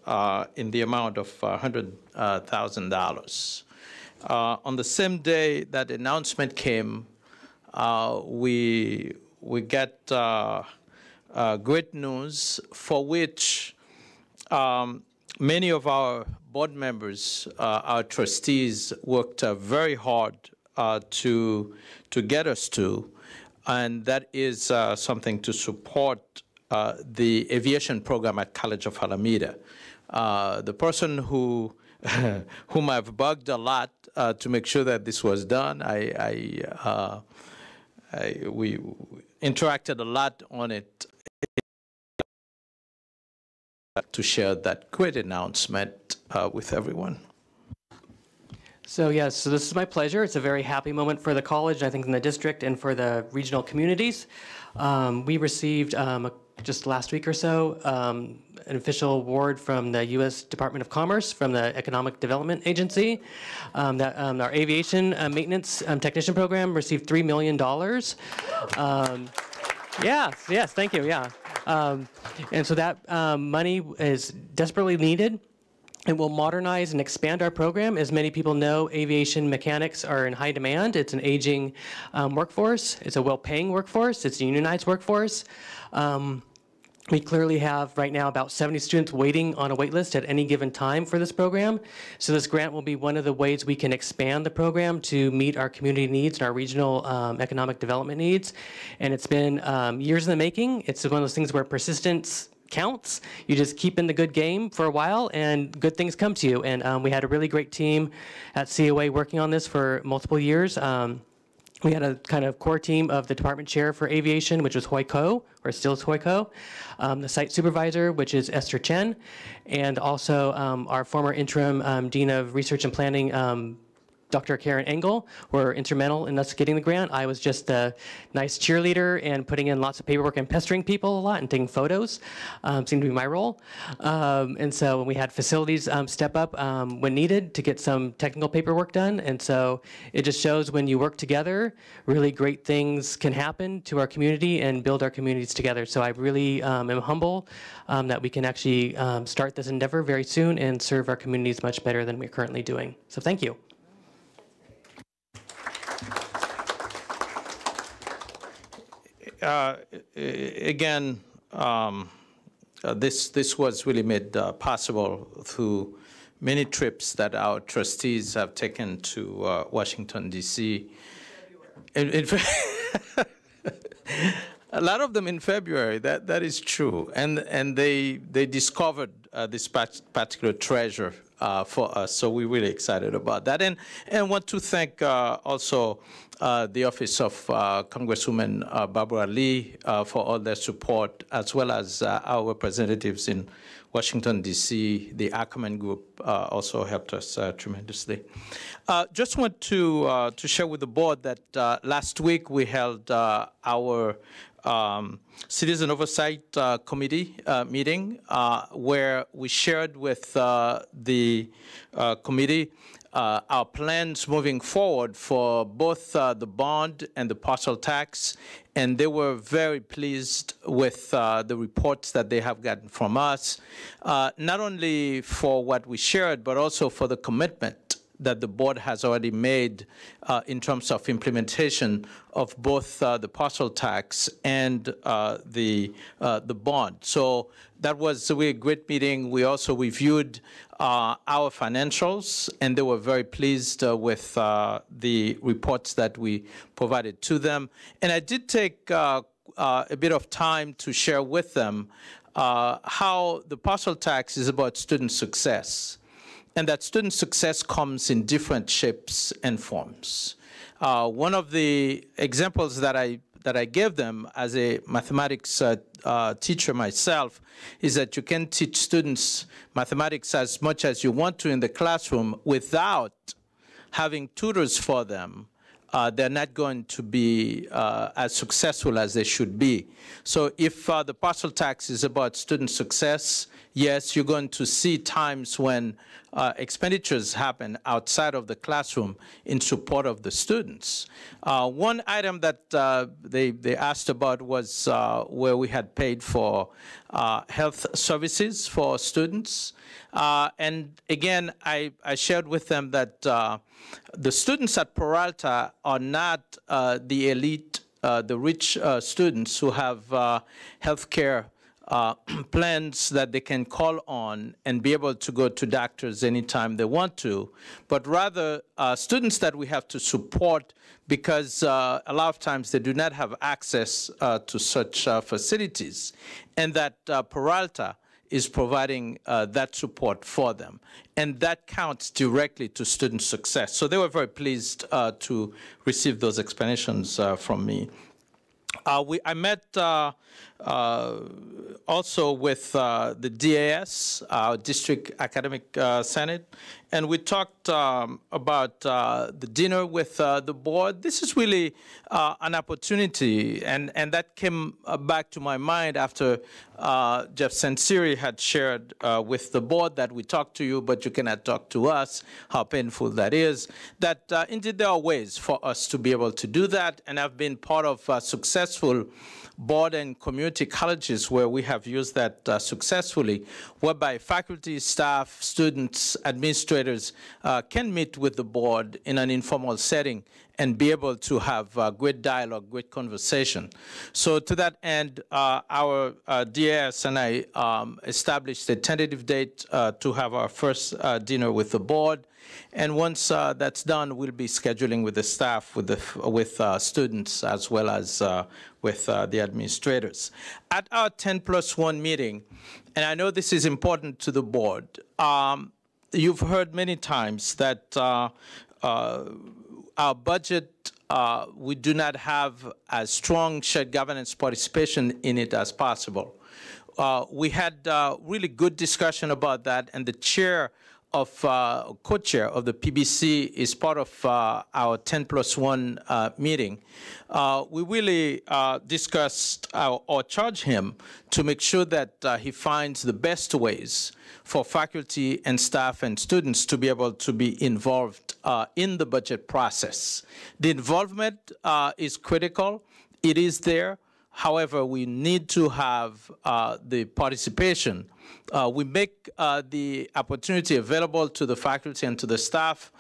in the amount of $100,000. On the same day that announcement came, we get great news for which many of our board members, our trustees, worked very hard to get us to, and that is something to support the aviation program at College of Alameda. The person whom I've bugged a lot to make sure that this was done, we interacted a lot on it to share that great announcement with everyone. So yes, so this is my pleasure. It's a very happy moment for the college, I think, in the district and for the regional communities. We received just last week or so an official award from the U.S. Department of Commerce, from the Economic Development Agency, that our aviation maintenance technician program received $3 million. Yes, thank you, yeah. And so that money is desperately needed It will modernize and expand our program. As many people know, aviation mechanics are in high demand. It's an aging workforce. It's a well-paying workforce. It's a unionized workforce. We clearly have right now about 70 students waiting on a wait list at any given time for this program. So this grant will be one of the ways we can expand the program to meet our community needs and our regional economic development needs. And it's been years in the making. It's one of those things where persistence counts. You just keep in the good game for a while and good things come to you. And we had a really great team at COA working on this for multiple years. We had a kind of core team of the department chair for aviation, which was Hoi Ko, or still is Hoi Ko, the site supervisor, which is Esther Chen, and also our former interim dean of research and planning, Dr. Karen Engel, were instrumental in us getting the grant. I was just a nice cheerleader and putting in lots of paperwork and pestering people a lot and taking photos. Seemed to be my role. And so we had facilities step up when needed to get some technical paperwork done. And so it just shows when you work together, really great things can happen to our community and build our communities together. So I really am humble that we can actually start this endeavor very soon and serve our communities much better than we're currently doing. So thank you. Again, this was really made possible through many trips that our trustees have taken to Washington, D.C. A lot of them in February, that is true. And they discovered this particular treasure for us, so we're really excited about that. And want to thank also the Office of Congresswoman Barbara Lee for all their support, as well as our representatives in Washington, D.C. The Ackerman Group also helped us tremendously. Just want to share with the board that last week we held our Citizen Oversight Committee meeting, where we shared with the committee our plans moving forward for both the bond and the parcel tax, and they were very pleased with the reports that they have gotten from us, not only for what we shared, but also for the commitment that the board has already made in terms of implementation of both the parcel tax and the bond. So that was a really great meeting. We also reviewed our financials, and they were very pleased with the reports that we provided to them. And I did take a bit of time to share with them how the parcel tax is about student success, and that student success comes in different shapes and forms. One of the examples that I gave them as a mathematics teacher myself is that you can teach students mathematics as much as you want to in the classroom without having tutors for them. They're not going to be as successful as they should be. So if the parcel tax is about student success, yes, you're going to see times when expenditures happen outside of the classroom in support of the students. One item that they asked about was where we had paid for health services for students. And again, I shared with them that the students at Peralta are not the elite, the rich students who have health care plans that they can call on and be able to go to doctors anytime they want to, but rather students that we have to support because a lot of times they do not have access to such facilities, and that Peralta is providing that support for them. And that counts directly to student success. So they were very pleased to receive those explanations from me. I met also with the DAS, our District Academic Senate, and we talked about the dinner with the board. This is really an opportunity, and that came back to my mind after Jeff Sansiri had shared with the board that we talked to you, but you cannot talk to us, how painful that is, that indeed there are ways for us to be able to do that, and I've been part of successful board and community colleges where we have used that successfully, whereby faculty, staff, students, administrators can meet with the board in an informal setting and be able to have great dialogue, great conversation. So to that end, our DAS and I established a tentative date to have our first dinner with the board. And once that's done, we'll be scheduling with the staff, with students, as well as with the administrators. At our 10+1 meeting, and I know this is important to the board, you've heard many times that our budget, we do not have as strong shared governance participation in it as possible. We had really good discussion about that, and the chair of co-chair of the PBC is part of our 10+1 meeting. We really discussed or charged him to make sure that he finds the best ways for faculty and staff and students to be able to be involved in the budget process. The involvement is critical. It is there. However, we need to have the participation. We make the opportunity available to the faculty and to the staff.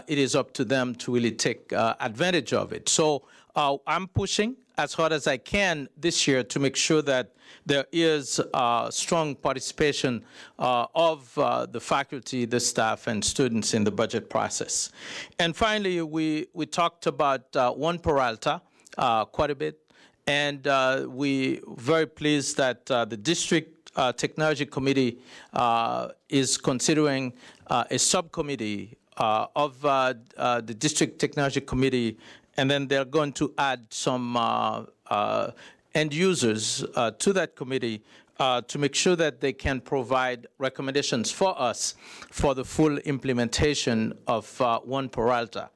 It is up to them to really take advantage of it. So I'm pushing as hard as I can this year to make sure that there is strong participation of the faculty, the staff, and students in the budget process. And finally, we talked about One Peralta quite a bit. And we're very pleased that the District Technology Committee is considering a subcommittee of the District Technology Committee, and then they're going to add some end users to that committee to make sure that they can provide recommendations for us for the full implementation of One Peralta.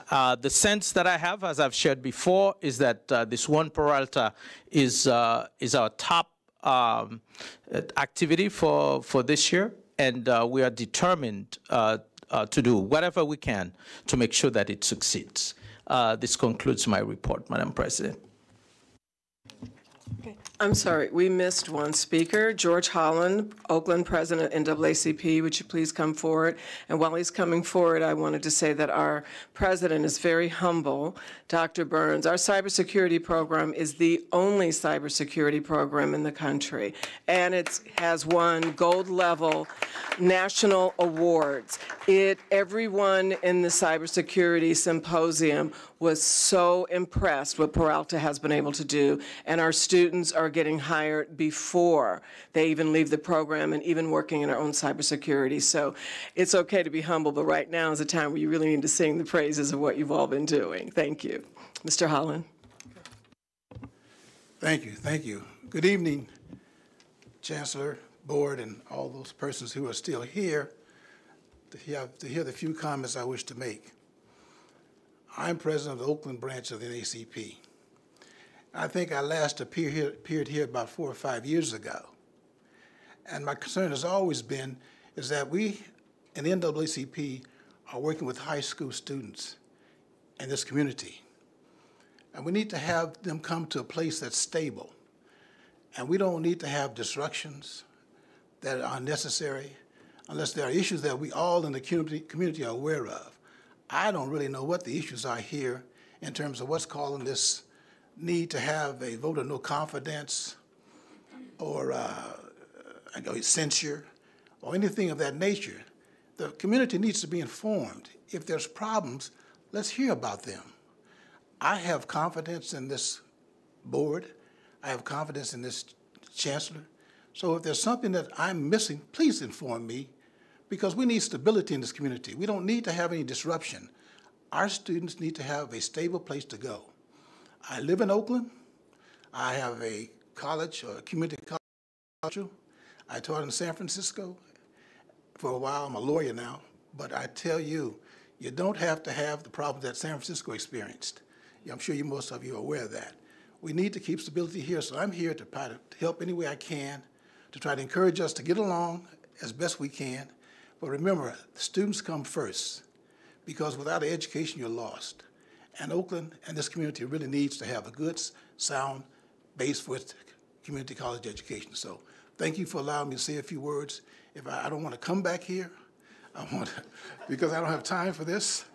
The sense that I have, as I've shared before, is that this One Peralta is our top activity for this year, and we are determined to do whatever we can to make sure that it succeeds. This concludes my report, Madam President. I'm sorry, we missed one speaker. George Holland, Oakland President, NAACP, would you please come forward? And while he's coming forward, I wanted to say that our president is very humble, Dr. Burns. Our cybersecurity program is the only cybersecurity program in the country, and it has won gold-level national awards. Everyone in the cybersecurity symposium was so impressed what Peralta has been able to do, and our students are getting hired before they even leave the program and even working in our own cybersecurity. So it's okay to be humble, but right now is a time where you really need to sing the praises of what you've all been doing. Thank you. Mr. Holland. Thank you, thank you. Good evening, Chancellor, Board, and all those persons who are still here to hear the few comments I wish to make. I'm president of the Oakland branch of the NAACP. I think I last appeared here about 4 or 5 years ago. And my concern has always been is that we in the NAACP are working with high school students in this community. And we need to have them come to a place that's stable. And we don't need to have disruptions that are unnecessary unless there are issues that we all in the community are aware of. I don't really know what the issues are here in terms of what's causing this need to have a vote of no confidence or censure or anything of that nature. The community needs to be informed. If there's problems, let's hear about them. I have confidence in this board. I have confidence in this chancellor. So if there's something that I'm missing, please inform me, because we need stability in this community. We don't need to have any disruption. Our students need to have a stable place to go. I live in Oakland. I have a college or a community college. I taught in San Francisco for a while. I'm a lawyer now, But I tell you, you don't have to have the problems that San Francisco experienced. I'm sure most of you are aware of that. We need to keep stability here, so I'm here to try to help any way I can, to try to encourage us to get along as best we can. But remember, the students come first, because without an education, you're lost. And Oakland and this community really needs to have a good, sound base for its community college education. So thank you for allowing me to say a few words. If I don't want to come back here, because I don't have time for this.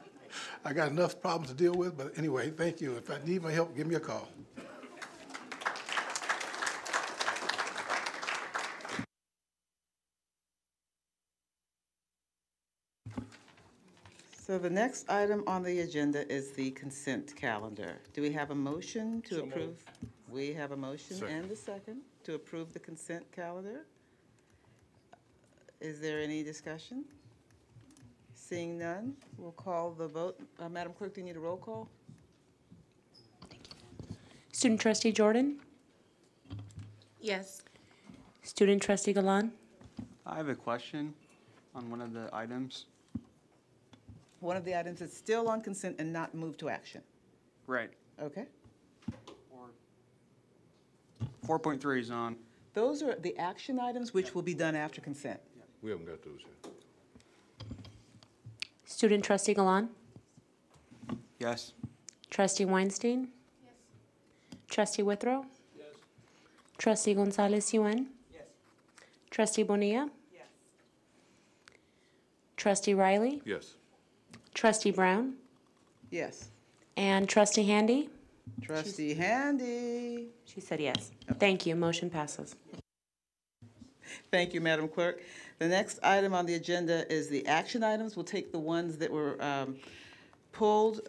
I got enough problems to deal with, but anyway, thank you. If I need my help, give me a call. So the next item on the agenda is the consent calendar. Do we have a motion to approve? We have a motion and a second to approve the consent calendar. Is there any discussion? Seeing none, we'll call the vote. Madam Clerk, do you need a roll call? Student Trustee Jordan? Yes. Student Trustee Galan? I have a question on one of the items. One of the items is still on consent and not moved to action. Right. Okay. 4.3 is on. Those are the action items which will be done after consent. We haven't got those yet. Student Trustee Galan? Yes. Trustee Weinstein? Yes. Trustee Withrow? Yes. Trustee Gonzalez-Yuen? Yes. Trustee Bonilla? Yes. Trustee Riley? Yes. Trustee Brown? Yes. And Trustee Handy? Trustee Handy. She said yes. Thank you. Motion passes. Thank you, Madam Clerk. The next item on the agenda is the action items. We'll take the ones that were pulled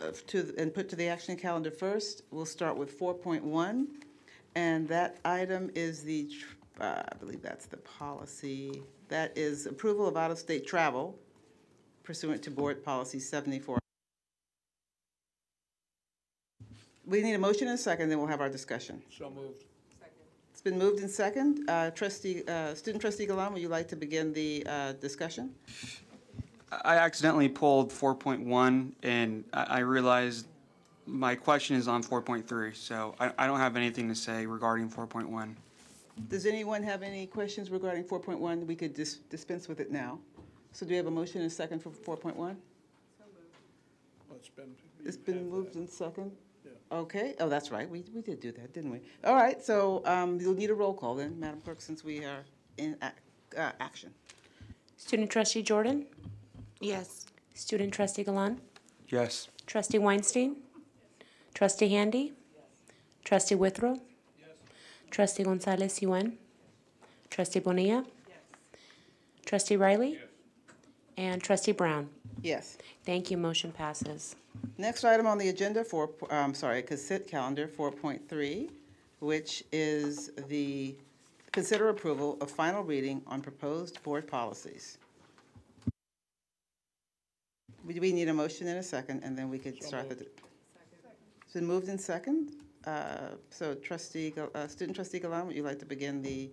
and put to the action calendar first. We'll start with 4.1, and that item is the, I believe that's the policy. That is approval of out-of-state travel pursuant to Board Policy 74. We need a motion and a second, then we'll have our discussion. So moved. It's been moved in second. Student Trustee Galan, would you like to begin the discussion? I accidentally pulled 4.1, and I realized my question is on 4.3, so I don't have anything to say regarding 4.1. Does anyone have any questions regarding 4.1? We could dispense with it now. So do we have a motion and a second for 4.1? Well, It's been moved in second? Okay, oh, that's right, we did do that, didn't we? All right, so you'll need a roll call then, Madam Clerk, since we are in action. Student Trustee Jordan? Yes. Student Trustee Galan? Yes. Trustee Weinstein? Trustee Handy? Trustee Withrow? Trustee Gonzalez-Yuen? Trustee Bonilla? Trustee Riley? And Trustee Brown? Yes. Thank you. Motion passes. Next item on the agenda for, consent calendar 4.3, which is the consider approval of final reading on proposed board policies. We need a motion and a second, and then we could start the. It's been moved in second. So Student Trustee Galan, would you like to begin the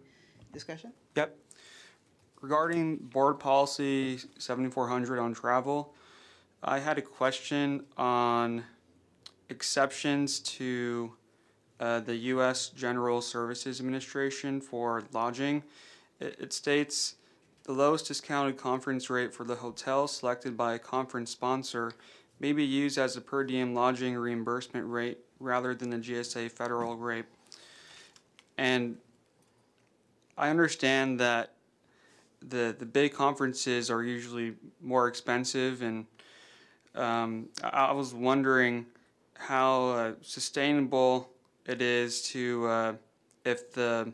discussion? Yep. Regarding Board Policy 7400 on travel, I had a question on exceptions to the U.S. General Services Administration for lodging. It states the lowest discounted conference rate for the hotel selected by a conference sponsor may be used as a per diem lodging reimbursement rate rather than the GSA federal rate. And I understand that the big conferences are usually more expensive, and I was wondering how sustainable it is to if the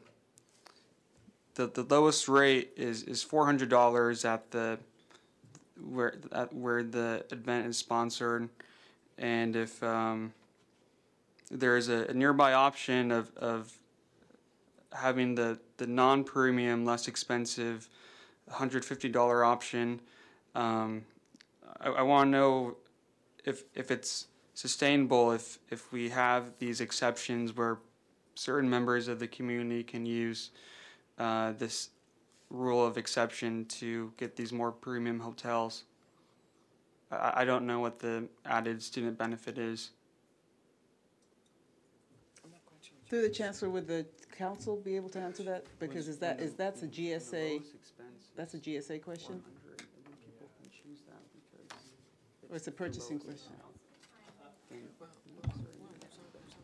lowest rate is $400 at the where the event is sponsored, and if there's a nearby option of having the non-premium, less expensive $150 option. I want to know if it's sustainable if we have these exceptions where certain members of the community can use this rule of exception to get these more premium hotels. I don't know what the added student benefit is. Through the chancellor, would the council be able to answer that? Because that's a GSA, that's a GSA question? Or it's a purchasing question?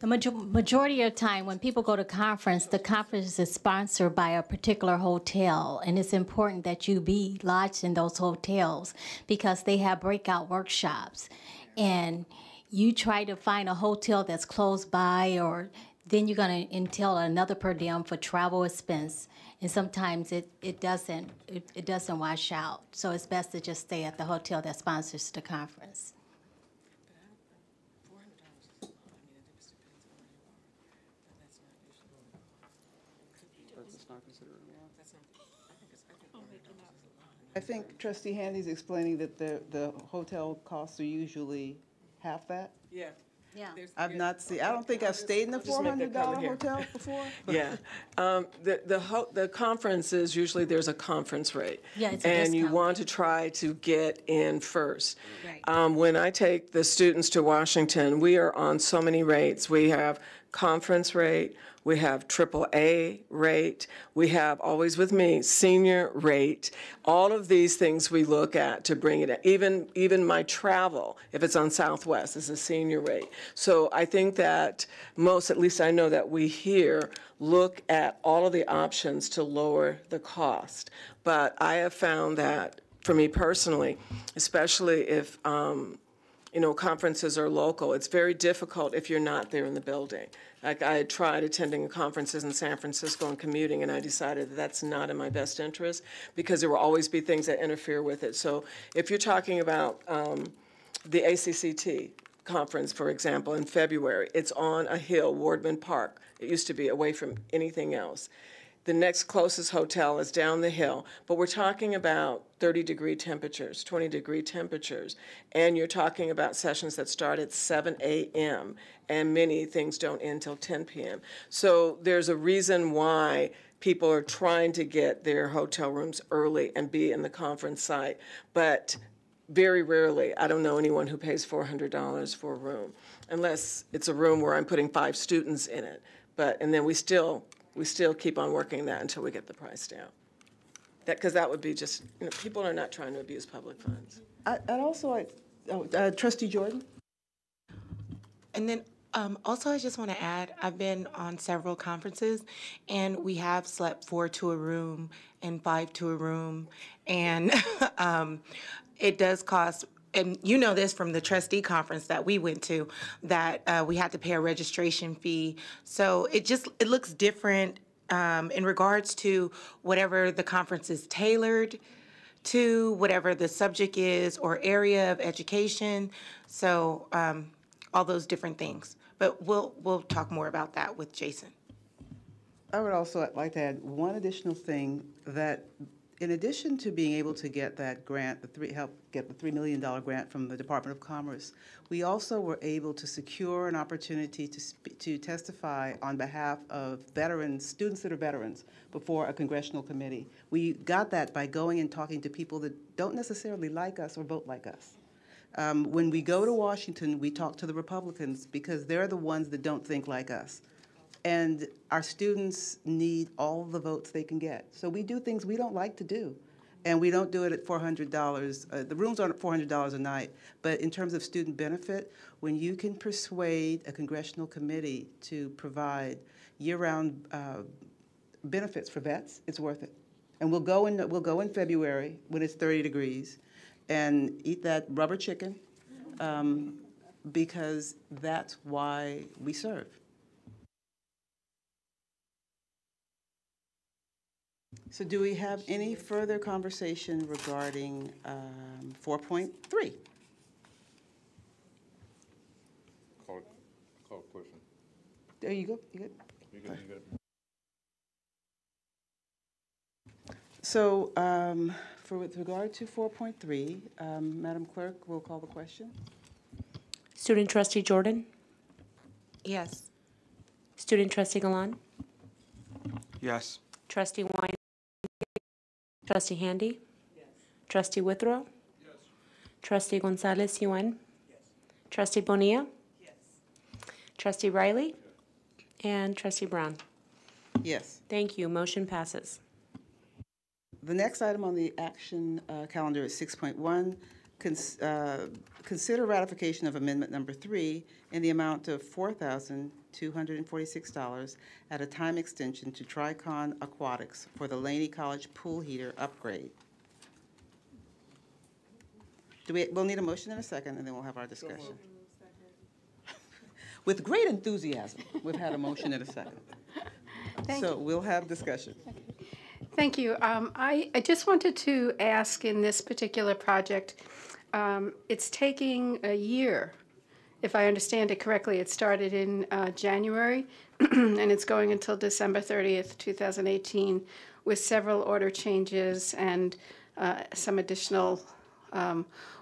The majority of the time, when people go to conference, the conference is sponsored by a particular hotel, and it's important that you be lodged in those hotels because they have breakout workshops. And you try to find a hotel that's close by, or then you're going to entail another per diem for travel expense. And sometimes it doesn't wash out. So it's best to just stay at the hotel that sponsors the conference. I think Trustee Handy's explaining that the hotel costs are usually half that. Yeah. Yeah. I don't think I've stayed in a $400 hotel before. Yeah. The conference is usually there's a conference rate. Yeah, it's a and you discount. want to try to get in first. Right. When I take the students to Washington, we are on so many rates. We have conference rate, we have AAA rate, we have, always with me, senior rate. All of these things we look at to bring it in. Even my travel, if it's on Southwest, is a senior rate. So I think that most, at least I know that we here, look at all of the options to lower the cost. But I have found that, for me personally, especially if conferences are local, it's very difficult if you're not there in the building. Like, I had tried attending conferences in San Francisco and commuting, and I decided that that's not in my best interest because there will always be things that interfere with it. So if you're talking about the ACCT conference, for example, in February, it's on a hill, Wardman Park. It used to be away from anything else. The next closest hotel is down the hill, but we're talking about 30-degree temperatures, 20-degree temperatures, and you're talking about sessions that start at 7 a.m., and many things don't end until 10 p.m. So there's a reason why people are trying to get their hotel rooms early and be in the conference site, but very rarely, I don't know anyone who pays $400 for a room, unless it's a room where I'm putting 5 students in it. And then we still keep on working that until we get the price down. Because that would be just, people are not trying to abuse public funds. And also, Trustee Jordan? And then also, I just want to add, I've been on several conferences, and we have slept 4 to a room and 5 to a room, and it does cost. And you know this from the trustee conference that we went to, that we had to pay a registration fee. So it looks different in regards to whatever the conference is tailored to, whatever the subject is or area of education. So all those different things. But we'll talk more about that with Jason. I would also like to add one additional thing, that in addition to being able to get that grant, help get the $3 million grant from the Department of Commerce, we also were able to secure an opportunity to testify on behalf of veterans, students that are veterans, before a congressional committee. We got that by going and talking to people that don't necessarily like us or vote like us. When we go to Washington, we talk to the Republicans because they're the ones that don't think like us. And our students need all the votes they can get. So we do things we don't like to do. And we don't do it at $400. The rooms aren't at $400 a night. But in terms of student benefit, when you can persuade a congressional committee to provide year-round benefits for vets, it's worth it. And we'll go in February when it's 30 degrees and eat that rubber chicken because that's why we serve. So do we have any further conversation regarding 4.3? Call a question. There you go. You good? You good. So with regard to 4.3, Madam Clerk will call the question. Student Trustee Jordan? Yes. Student Trustee Galan? Yes. Trustee Wine? Trustee Handy? Yes. Trustee Withrow? Yes. Trustee Gonzalez Yuan. Trustee Bonilla. Trustee Riley. And Trustee Brown. Yes. Thank you. Motion passes. The next item on the action calendar is 6.1. Consider ratification of amendment number 3 in the amount of $4,246 at a time extension to Tricon Aquatics for the Laney College pool heater upgrade. We'll need a motion in a second, and then we'll have our discussion. With great enthusiasm, we've had a motion in a second. So we'll have discussion. Thank you. I just wanted to ask in this particular project, it's taking a year, if I understand it correctly. It started in January, and it's going until December 30th, 2018, with several order changes and some additional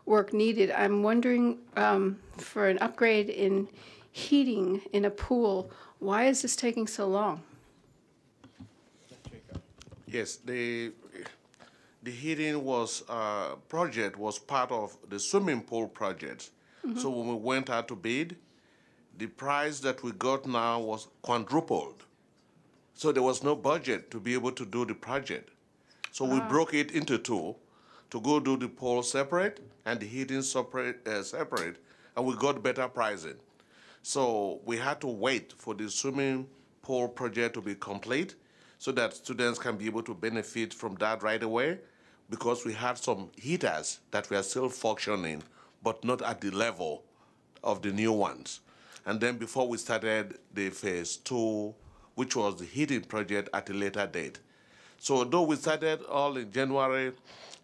work needed. I'm wondering, for an upgrade in heating in a pool, why is this taking so long? Yes, the heating project was part of the swimming pool project. Mm-hmm. So when we went out to bid, the price that we got now was quadrupled. So there was no budget to be able to do the project. So we broke it into two to go do the pool separate and the heating separate, and we got better pricing. So we had to wait for the swimming pool project to be complete so that students can be able to benefit from that right away, because we had some heaters that were still functioning, but not at the level of the new ones. And then before we started the phase 2, which was the heating project at a later date. So although we started all in January,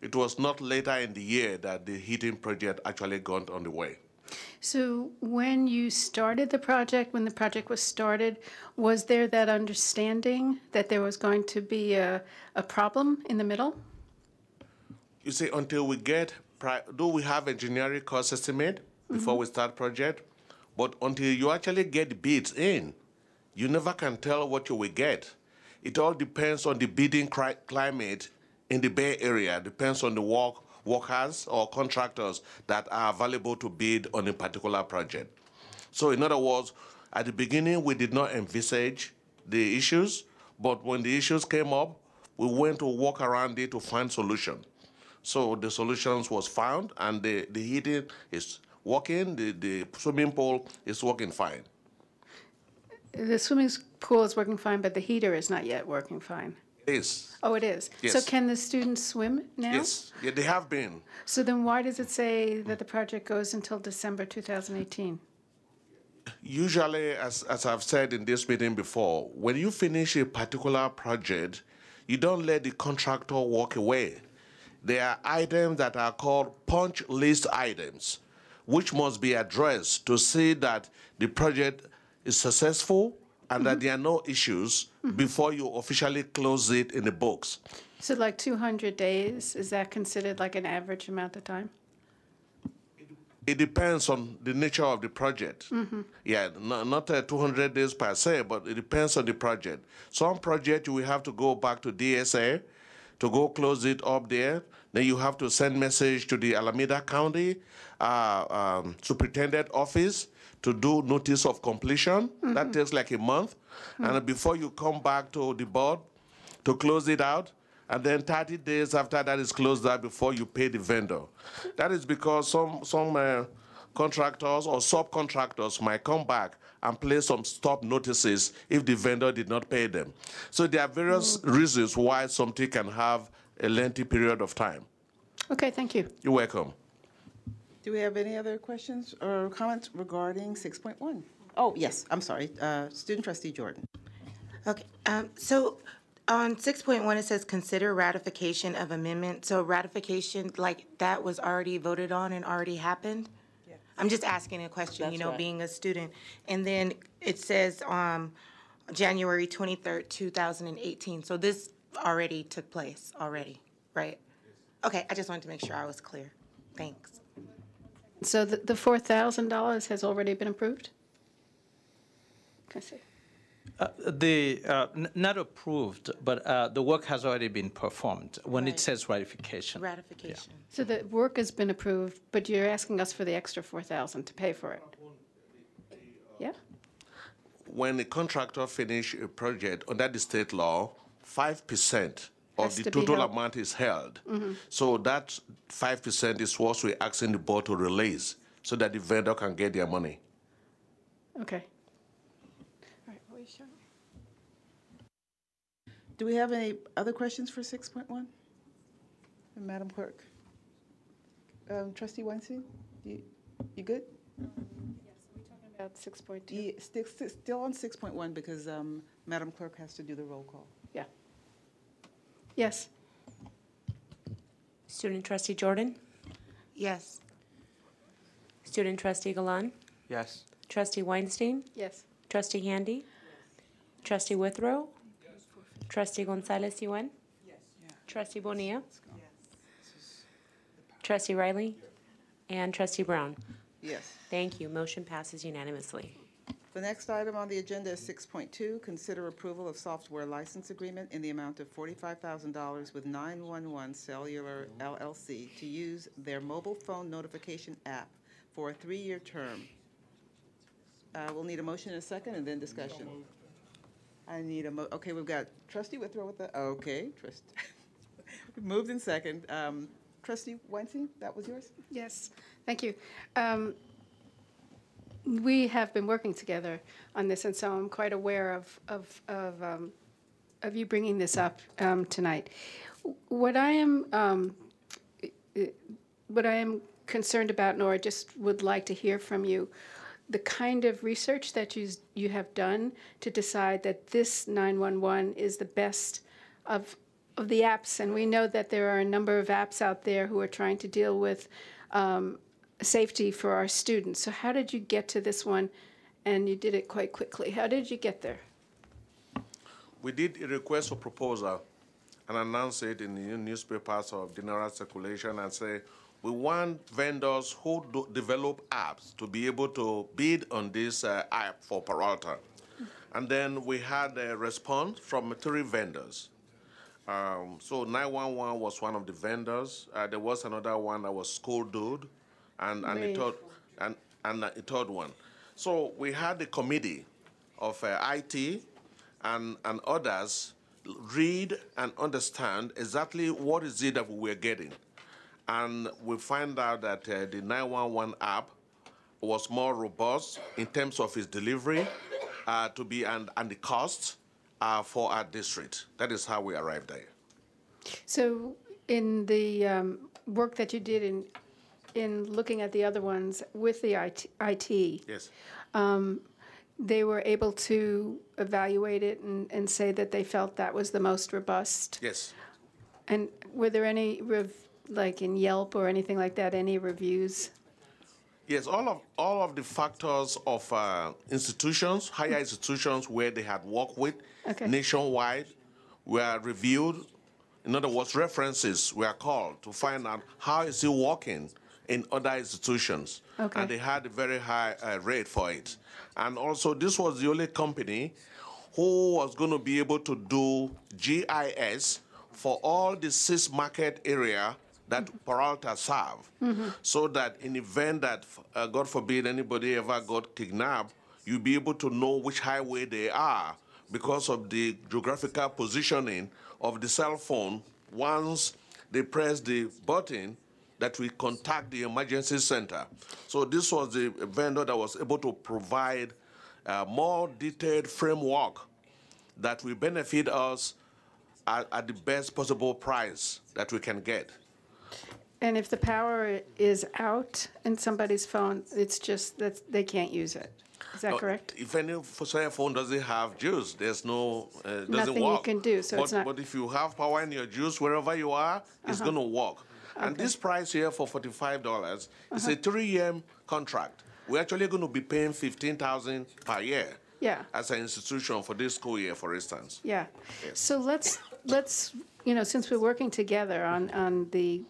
it was not later in the year that the heating project actually got on the way. So when you started the project, when the project was started, was there that understanding that there was going to be a problem in the middle? You see, until we get, do we have engineering cost estimate before we start project? But until you actually get bids in, you never can tell what you will get. It all depends on the bidding climate in the Bay Area, depends on the workers or contractors that are available to bid on a particular project. So in other words, at the beginning, we did not envisage the issues, but when the issues came up, we went to work around it to find solution. So the solutions was found, and the heating is working, the swimming pool is working fine. The swimming pool is working fine, but the heater is not yet working fine. It is. Oh, it is? Yes. So can the students swim now? Yes, yeah, they have been. So then why does it say that the project goes until December 2018? Usually, as I've said in this meeting before, when you finish a particular project, you don't let the contractor walk away. There are items that are called punch list items, which must be addressed to see that the project is successful and that there are no issues before you officially close it in the books. So like 200 days, is that considered like an average amount of time? It depends on the nature of the project. Yeah, not 200 days per se, but it depends on the project. Some project you will have to go back to DSA to go close it up there. Then you have to send message to the Alameda County Superintendent Office to do notice of completion. That takes like a month. And before you come back to the board to close it out, and then 30 days after that is closed out before you pay the vendor. That is because some contractors or subcontractors might come back and place some stop notices if the vendor did not pay them. So there are various reasons why something can have a lengthy period of time. Okay, thank you. You're welcome. Do we have any other questions or comments regarding 6.1? Oh, yes, I'm sorry. Student Trustee Jordan. Okay, so on 6.1, it says consider ratification of amendment. So ratification, like that was already voted on and already happened? Yeah. I'm just asking a question, That's you know, right. being a student. And then it says January 23rd, 2018. So this already took place already, right? Okay, I just wanted to make sure I was clear. Thanks. So the $4,000 has already been approved? Can I see? Not approved, but the work has already been performed when it Right. says ratification. Ratification. So the work has been approved, but you're asking us for the extra 4,000 to pay for it? Yeah? When a contractor finish a project under the state law, 5% of Has the to be total held. amount is held. Mhm. So that 5% is what we're asking the board to release so that the vendor can get their money. Okay. Do we have any other questions for 6.1? Madam Clerk? Trustee Weinstein, you good? About 6.2. Yeah, still on 6.1 because Madam Clerk has to do the roll call. Yeah. Yes. Student Trustee Jordan? Yes. Student Trustee Galan? Yes. Trustee Weinstein? Yes. Trustee Handy? Trustee Withrow? Trustee Gonzalez Yuen? Trustee Bonilla? Trustee Riley? And Trustee Brown? Yes. Thank you. Motion passes unanimously. The next item on the agenda is 6.2, consider approval of software license agreement in the amount of $45,000 with 911 Cellular LLC to use their mobile phone notification app for a 3-year term. We'll need a motion in a second and then discussion. I need okay, we've got Trustee Withrow with the, okay, moved in second. Trustee Weinstein, that was yours? Yes, thank you. We have been working together on this, and so I'm quite aware of you bringing this up tonight. What I am concerned about, Nora, just would like to hear from you, the kind of research that you have done to decide that this 911 is the best of the apps. And we know that there are a number of apps out there who are trying to deal with safety for our students. So how did you get to this one? And you did it quite quickly. How did you get there? We did a request for proposal and announced it in the newspapers of general circulation and say, we want vendors who develop apps to be able to bid on this app for Peralta. And then we had a response from 3 vendors. So 911 was one of the vendors. There was another one that was School Dude, and a third one. So we had a committee of IT and others read and understand exactly what is it that we were getting. And we find out that the 911 app was more robust in terms of its delivery and the costs for our district. That is how we arrived there. So in the work that you did in looking at the other ones with the IT, yes, they were able to evaluate it and say that they felt that was the most robust? Yes. And were there any, like in Yelp or anything like that, any reviews? Yes, all of the factors of institutions, higher institutions where they had worked with nationwide were reviewed. In other words, references were called to find out how is it working in other institutions. Okay. And they had a very high rate for it. And also, this was the only company who was going to be able to do GIS for all the 6 market area that Peralta serve, so that in the event that, God forbid, anybody ever got kidnapped, you'll be able to know which highway they are because of the geographical positioning of the cell phone. Once they press the button, that we contact the emergency center. So this was the vendor that was able to provide a more detailed framework that will benefit us at the best possible price that we can get. And if the power is out in somebody's phone, it's just that they can't use it. Is that correct? If any cell phone doesn't have juice, there's no, doesn't Nothing work. you can do, so it's not. But if you have power in your juice, wherever you are, it's going to work. And this price here for $45 is a 3-year contract. We're actually going to be paying $15,000 per year. Yeah. As an institution for this school year, for instance. Yeah. Yes. So let's since we're working together on the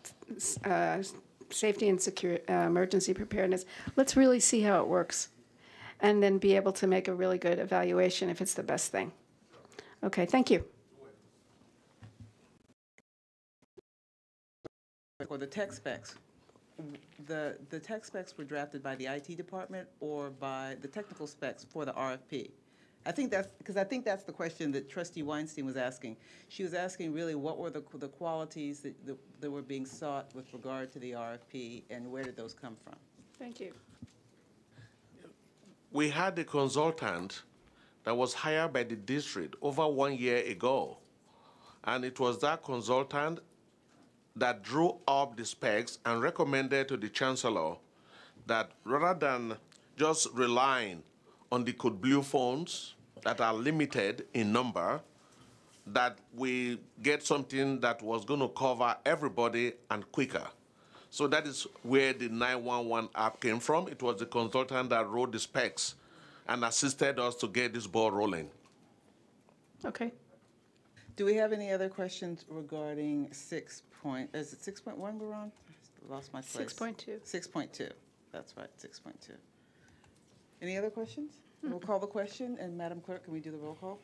safety and secure emergency preparedness, let's really see how it works. and then be able to make a really good evaluation if it's the best thing. Okay, thank you. Or the tech specs, the tech specs were drafted by the IT department or by the technical specs for the RFP? I think that's, because I think that's the question that Trustee Weinstein was asking. She was asking really what were the qualities that were being sought with regard to the RFP, and where did those come from? Thank you. We had a consultant that was hired by the district over 1 year ago. And it was that consultant that drew up the specs and recommended to the chancellor that rather than just relying on the code blue phones that are limited in number, that we get something that was going to cover everybody and quicker. So that is where the 911 app came from. It was the consultant that wrote the specs and assisted us to get this ball rolling. Okay. Do we have any other questions regarding is it 6.1 we're on? I lost my place. 6.2. 6.2, that's right, 6.2. Any other questions? We'll call the question, and Madam Clerk, can we do the roll call?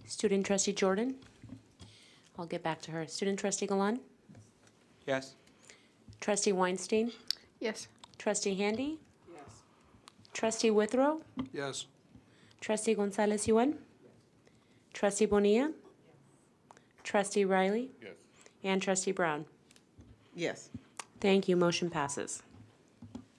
Student Trustee Jordan. I'll get back to her. Student Trustee Galan. Yes. Trustee Weinstein. Yes. Trustee Handy. Yes. Trustee Withrow. Yes. Trustee Gonzalez Yuan. Trustee Bonilla. Trustee Riley. Yes. And Trustee Brown. Yes. Thank you. Motion passes.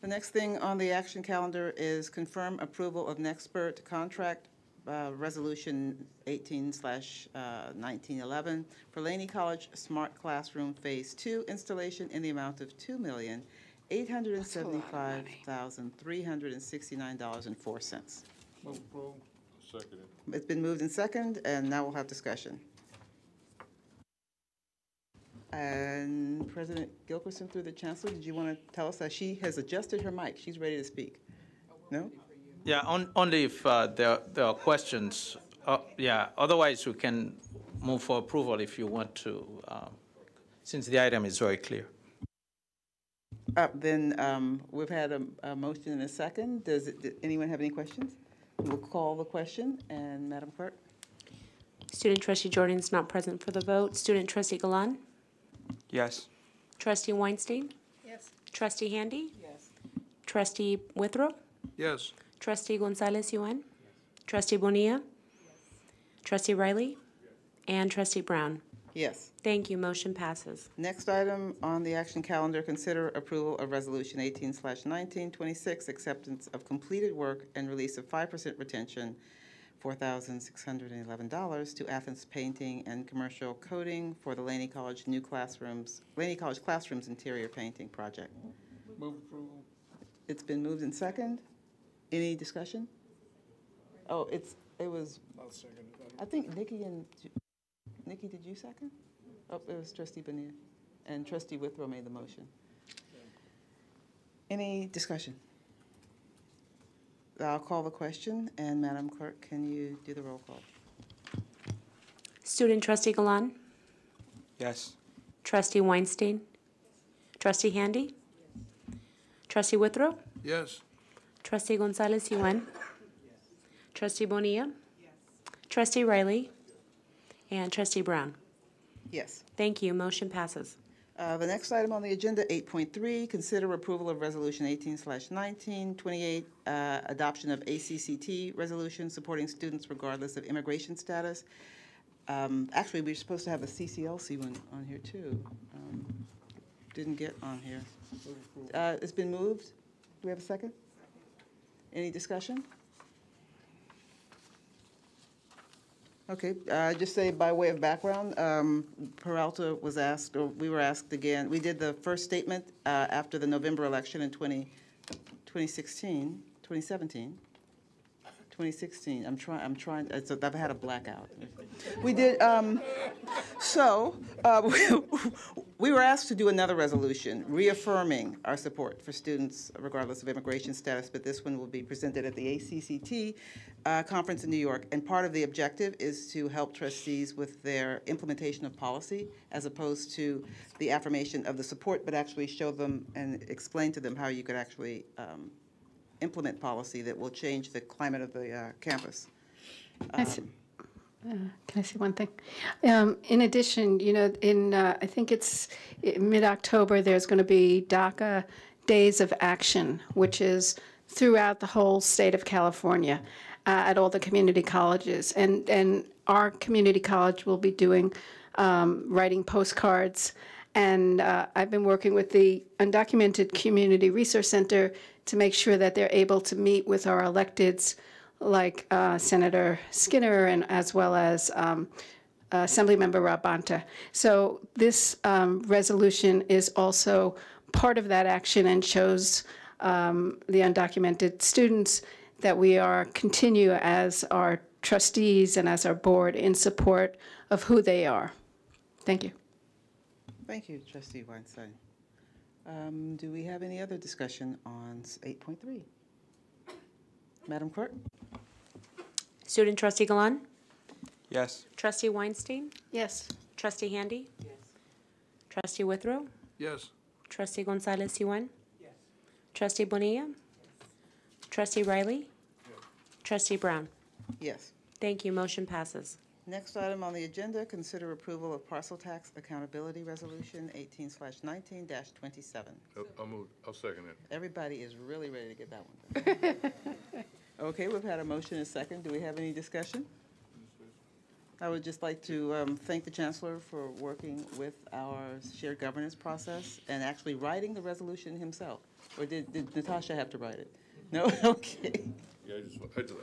The next thing on the action calendar is confirm approval of NextPert contract resolution 18/1911 for Laney College Smart Classroom Phase 2 installation in the amount of $2,875,369.04. Move approval. Second. It's been moved and second, and now we'll have discussion. And President Gilkerson, through the Chancellor, did you want to tell us that she has adjusted her mic? She's ready to speak. No? Yeah, only if there are questions. Yeah, otherwise we can move for approval if you want to, since the item is very clear. Then we've had a motion and a second. Does anyone have any questions? We'll call the question, and Madam Clerk? Student Trustee Jordan is not present for the vote. Student Trustee Galan. Yes. Trustee Weinstein. Yes. Trustee Handy. Yes. Trustee Withrow. Yes. Trustee Gonzalez Yuan. Trustee Bonilla. Trustee Riley. And Trustee Brown. Yes. Thank you. Motion passes. Next item on the action calendar, consider approval of Resolution 18/1926, acceptance of completed work and release of 5% retention, $4,611 to Athens Painting and Commercial Coating for the Laney College Classrooms Interior Painting Project. Move approval. It's been moved and second. Any discussion? Oh, it was, I think Nikki, did you second? Oh, it was Trustee Bonilla, and Trustee Withrow made the motion. Any discussion? I'll call the question, and Madam Clerk, can you do the roll call? Student Trustee Galan. Yes. Trustee Weinstein. Trustee Handy. Trustee Withrow. Yes. Trustee Gonzalez Yuan. Trustee Bonilla. Trustee Riley. And Trustee Brown. Yes. Thank you. Motion passes. The next item on the agenda, 8.3, consider approval of Resolution 18/1928, adoption of ACCT resolution supporting students regardless of immigration status. Actually, we were supposed to have a CCLC one on here, too. Didn't get on here. It's been moved. Do we have a second? Any discussion? Okay, just say by way of background, Peralta was asked, or we were asked again, we did the first statement after the November election in 2016, 2017. 2016, I'm trying, I've had a blackout. We did, we were asked to do another resolution reaffirming our support for students regardless of immigration status, but this one will be presented at the ACCT conference in New York. And part of the objective is to help trustees with their implementation of policy as opposed to the affirmation of the support, but actually show them and explain to them how you could actually implement policy that will change the climate of the campus. Can I say one thing? In addition, I think it's mid-October, there's going to be DACA Days of Action, which is throughout the whole state of California at all the community colleges. And our community college will be doing writing postcards. And I've been working with the Undocumented Community Resource Center to make sure that they're able to meet with our electeds like Senator Skinner and as well as Assemblymember Rabanta. So this resolution is also part of that action and shows the undocumented students that we are continue as our trustees and as our board in support of who they are. Thank you. Thank you, Trustee Weinstein. Do we have any other discussion on 8.3? Madam Clerk? Student Trustee Galan? Yes. Trustee Weinstein? Yes. Trustee Handy? Yes. Trustee Withrow? Yes. Trustee Gonzalez Yuan? Yes. Trustee Bonilla? Yes. Trustee Riley? Yes. Trustee Brown? Yes. Thank you. Motion passes. Next item on the agenda, consider approval of parcel tax accountability resolution 18/19-27. I'll second it. Everybody is really ready to get that one done. Okay, we've had a motion and a second. Do we have any discussion? I would just like to thank the Chancellor for working with our shared governance process and actually writing the resolution himself. Or did Natasha have to write it? No? Okay. Yeah,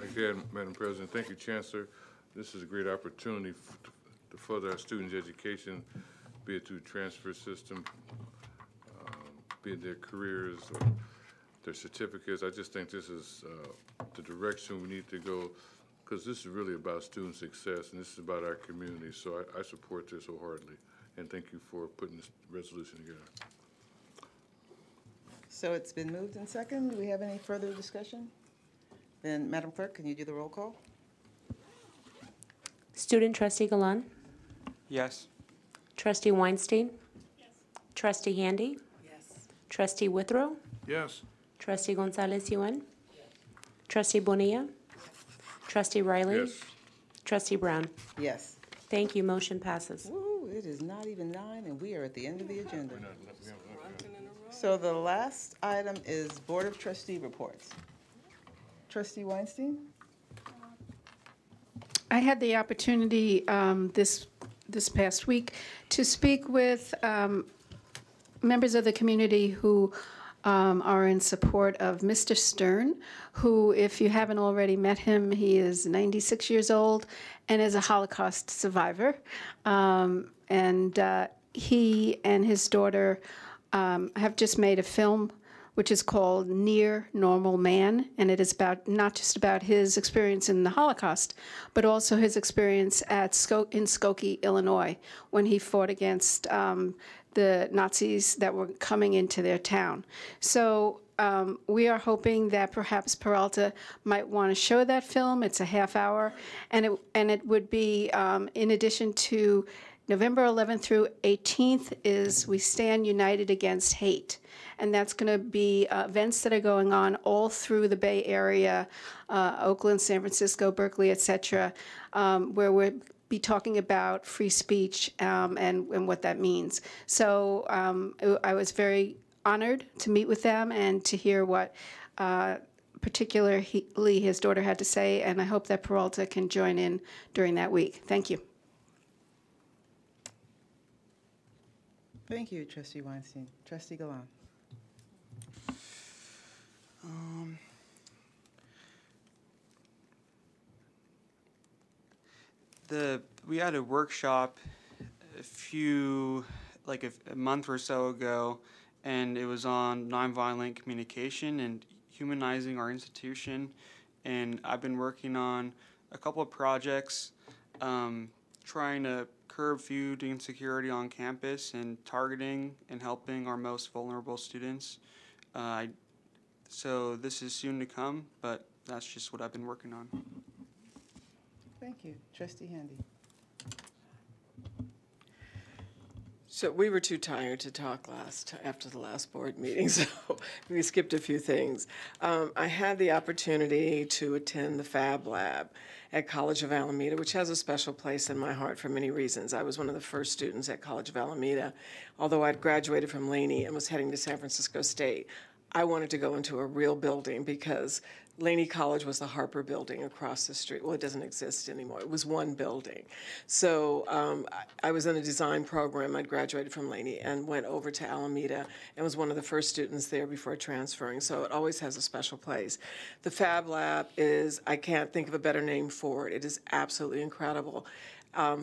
again, Madam President, thank you, Chancellor. This is a great opportunity to further our students' education, be it through transfer system, be it their careers or their certificates. I just think this is the direction we need to go, because this is really about student success and this is about our community. So I support this wholeheartedly, and thank you for putting this resolution together. So it's been moved and second. Do we have any further discussion? Then, Madam Clerk, can you do the roll call? Student Trustee Galan? Yes. Trustee Weinstein? Yes. Trustee Handy? Yes. Trustee Withrow? Yes. Trustee Gonzalez Yuan? Yes. Trustee Bonilla? Yes. Trustee Riley? Yes. Trustee Brown? Yes. Thank you. Motion passes. Woo, it is not even 9 and we are at the end of the agenda. So the last item is Board of Trustee reports. Trustee Weinstein? I had the opportunity this past week to speak with members of the community who are in support of Mr. Stern, who, if you haven't already met him, he is 96 years old and is a Holocaust survivor. He and his daughter have just made a film which is called Near Normal Man, and it is about not just about his experience in the Holocaust, but also his experience in Skokie, Illinois, when he fought against the Nazis that were coming into their town. So we are hoping that perhaps Peralta might want to show that film. It's a half hour, and it would be in addition to November 11th through 18th is We Stand United Against Hate. And that's going to be events that are going on all through the Bay Area, Oakland, San Francisco, Berkeley, et cetera, where we'll be talking about free speech and what that means. So I was very honored to meet with them and to hear what particularly his daughter had to say, and I hope that Peralta can join in during that week. Thank you. Thank you, Trustee Weinstein. Trustee Galan. We had a workshop a month or so ago, and it was on nonviolent communication and humanizing our institution. And I've been working on a couple of projects trying to curb food insecurity on campus and targeting and helping our most vulnerable students. So this is soon to come, but that's just what I've been working on. Thank you. Trustee Handy. So we were too tired to talk after the last board meeting, so we skipped a few things. I had the opportunity to attend the Fab Lab at College of Alameda, which has a special place in my heart for many reasons. I was one of the first students at College of Alameda, although I'd graduated from Laney and was heading to San Francisco State. I wanted to go into a real building because Laney College was the Harper building across the street. Well, it doesn't exist anymore. It was one building. So I was in a design program. I'd graduated from Laney and went over to Alameda and was one of the first students there before transferring. So it always has a special place. The Fab Lab is, I can't think of a better name for it. It is absolutely incredible.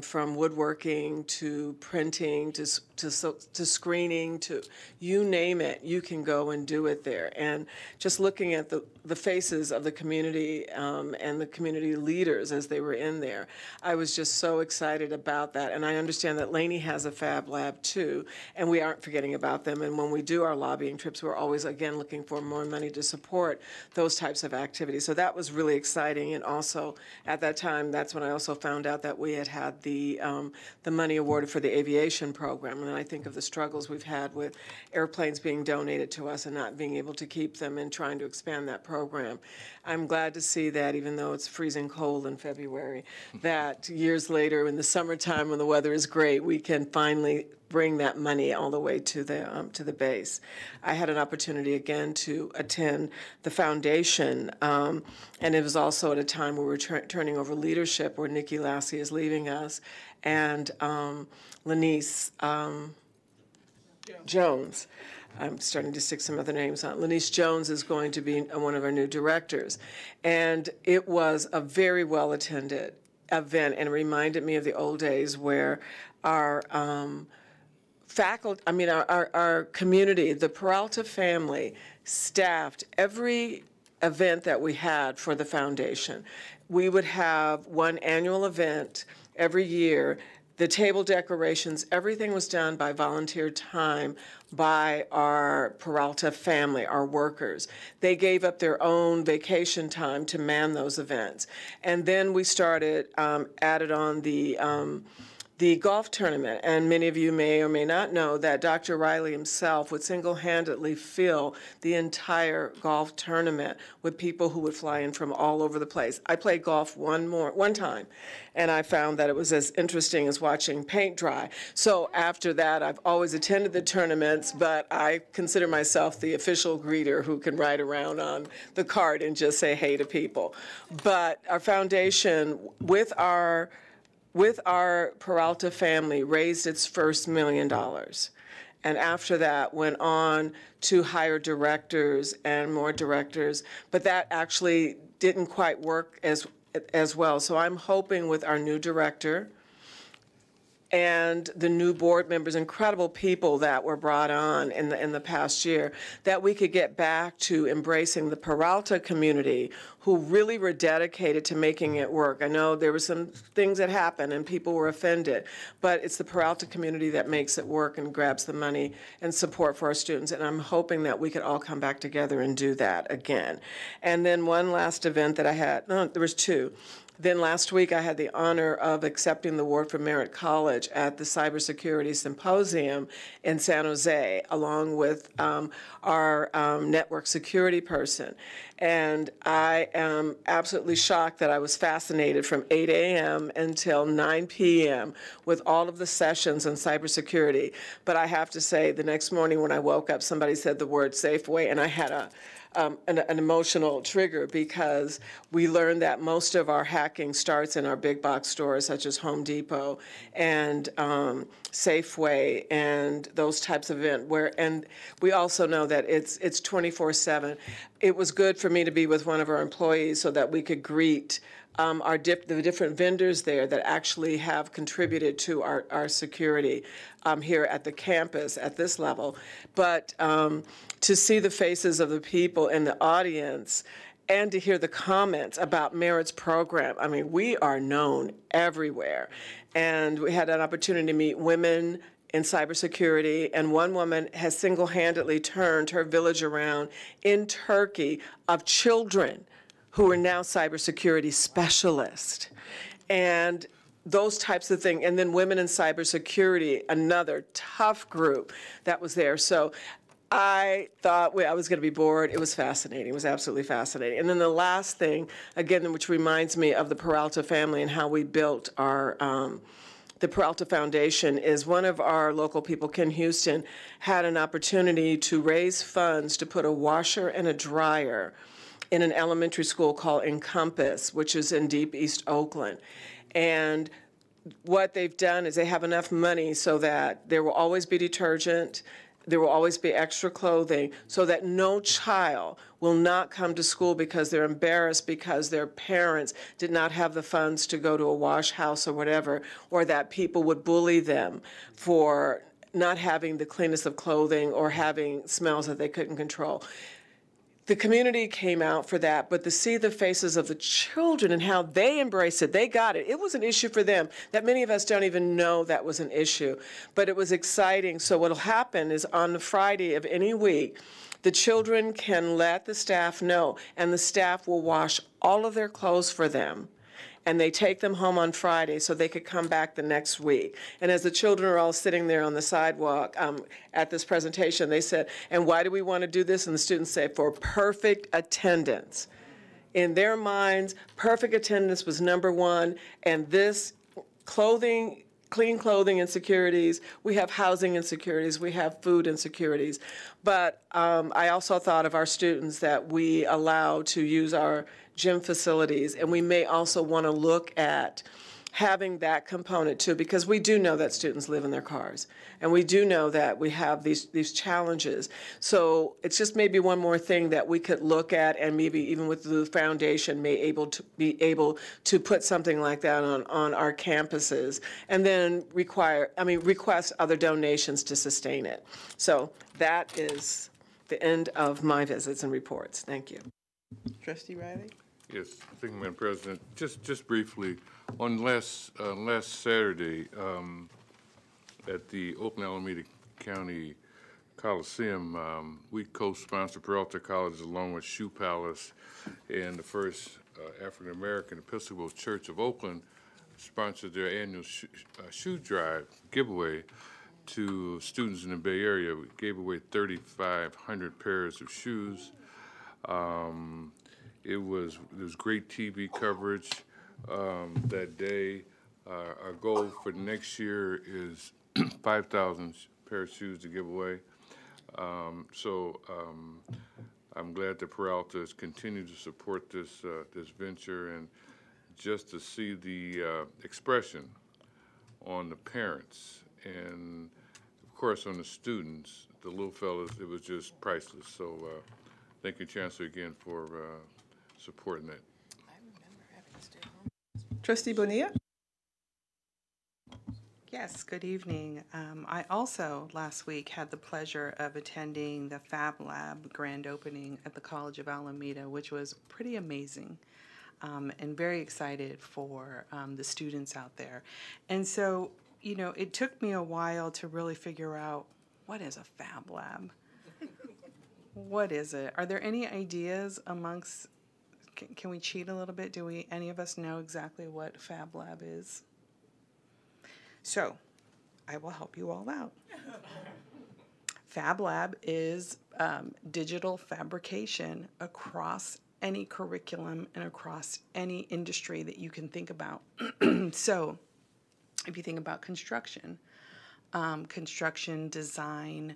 From woodworking to printing to screening to you name it, you can go and do it there. And just looking at the faces of the community and the community leaders as they were in there, I was just so excited about that. And I understand that Laney has a Fab Lab too, and we aren't forgetting about them. And when we do our lobbying trips, we're always, again, looking for more money to support those types of activities. So that was really exciting. And also, at that time, that's when I also found out that we had the money awarded for the Aviation program. And I think of the struggles we've had with airplanes being donated to us and not being able to keep them and trying to expand that program. I'm glad to see that, even though it's freezing cold in February, that years later in the summertime when the weather is great, we can finally bring that money all the way to the base. I had an opportunity again to attend the foundation, and it was also at a time where we're turning over leadership, where Nikki Lassie is leaving us, and Lanice Jones. I'm starting to stick some other names on. Lanice Jones is going to be one of our new directors, and it was a very well attended event, and it reminded me of the old days where our faculty, our community, the Peralta family, staffed every event that we had for the foundation. We would have one annual event every year. The table decorations, everything was done by volunteer time by our Peralta family, our workers. They gave up their own vacation time to man those events. And then we started, added on the golf tournament, and many of you may or may not know that Dr. Riley himself would single-handedly fill the entire golf tournament with people who would fly in from all over the place. I played golf one time, and I found that it was as interesting as watching paint dry. So after that, I've always attended the tournaments, but I consider myself the official greeter who can ride around on the cart and just say hey to people. But our foundation, with our Peralta family, raised its first $1 million. And after that, went on to hire directors and more directors. But that actually didn't quite work as well. So I'm hoping with our new director and the new board members, incredible people that were brought on in the past year, that we could get back to embracing the Peralta community who really were dedicated to making it work. I know there were some things that happened and people were offended, but it's the Peralta community that makes it work and grabs the money and support for our students. And I'm hoping that we could all come back together and do that again. And then one last event that I had, no, there was two. Then last week, I had the honor of accepting the award from Merritt College at the Cybersecurity Symposium in San Jose, along with our network security person. And I am absolutely shocked that I was fascinated from 8 a.m. until 9 p.m. with all of the sessions on cybersecurity. But I have to say, the next morning when I woke up, somebody said the word Safeway, and I had an emotional trigger, because we learned that most of our hacking starts in our big box stores such as Home Depot and Safeway and those types of events. And we also know that it's 24/7. It was good for me to be with one of our employees so that we could greet the different vendors there that actually have contributed to our security here at the campus at this level. But to see the faces of the people in the audience and to hear the comments about Merritt's program, I mean, we are known everywhere. And we had an opportunity to meet women in cybersecurity, and one woman has single-handedly turned her village around in Turkey of children who are now cybersecurity specialists. And those types of things. And then women in cybersecurity, another tough group that was there. So I thought I was going to be bored. It was fascinating. It was absolutely fascinating. And then the last thing, again, which reminds me of the Peralta family and how we built our the Peralta Foundation, is one of our local people, Ken Houston, had an opportunity to raise funds to put a washer and a dryer in an elementary school called Encompass, which is in deep East Oakland. And what they've done is they have enough money so that there will always be detergent, there will always be extra clothing, so that no child will not come to school because they're embarrassed because their parents did not have the funds to go to a wash house or whatever, or that people would bully them for not having the cleanest of clothing or having smells that they couldn't control. The community came out for that, but to see the faces of the children and how they embraced it, they got it. It was an issue for them that many of us don't even know that was an issue, but it was exciting. So what'll happen is on the Friday of any week, the children can let the staff know, and the staff will wash all of their clothes for them. And they take them home on Friday so they could come back the next week. And as the children are all sitting there on the sidewalk at this presentation, they said, and why do we want to do this? And the students said, for perfect attendance. In their minds, perfect attendance was number one, and this clothing, clean clothing insecurities, we have housing insecurities, we have food insecurities. But I also thought of our students that we allow to use our gym facilities, and we may also want to look at having that component too, because we do know that students live in their cars, and we do know that we have these challenges. So it's just maybe one more thing that we could look at, and maybe even with the foundation be able to put something like that on our campuses, and then request other donations to sustain it. So that is the end of my visits and reports. Thank you. Trustee Riley? Yes, thank you, Madam President. Just briefly, on last Saturday at the Oakland Alameda County Coliseum, we co-sponsored Peralta College along with Shoe Palace and the First African American Episcopal Church of Oakland sponsored their annual shoe drive giveaway to students in the Bay Area. We gave away 3,500 pairs of shoes. It was great TV coverage that day. Our goal for next year is 5,000 pair of shoes to give away. I'm glad that Peralta has continued to support this venture, and just to see the expression on the parents and, of course, on the students, the little fellas, it was just priceless. So thank you, Chancellor, again for supporting that. Trustee Bonilla? Yes, good evening. I also last week had the pleasure of attending the Fab Lab grand opening at the College of Alameda, which was pretty amazing, and very excited for the students out there. And so, you know, it took me a while to really figure out, what is a Fab Lab? What is it? Are there any ideas amongst, can we cheat a little bit? Do any of us know exactly what Fab Lab is? So, I will help you all out. Fab Lab is digital fabrication across any curriculum and across any industry that you can think about. So, if you think about construction design,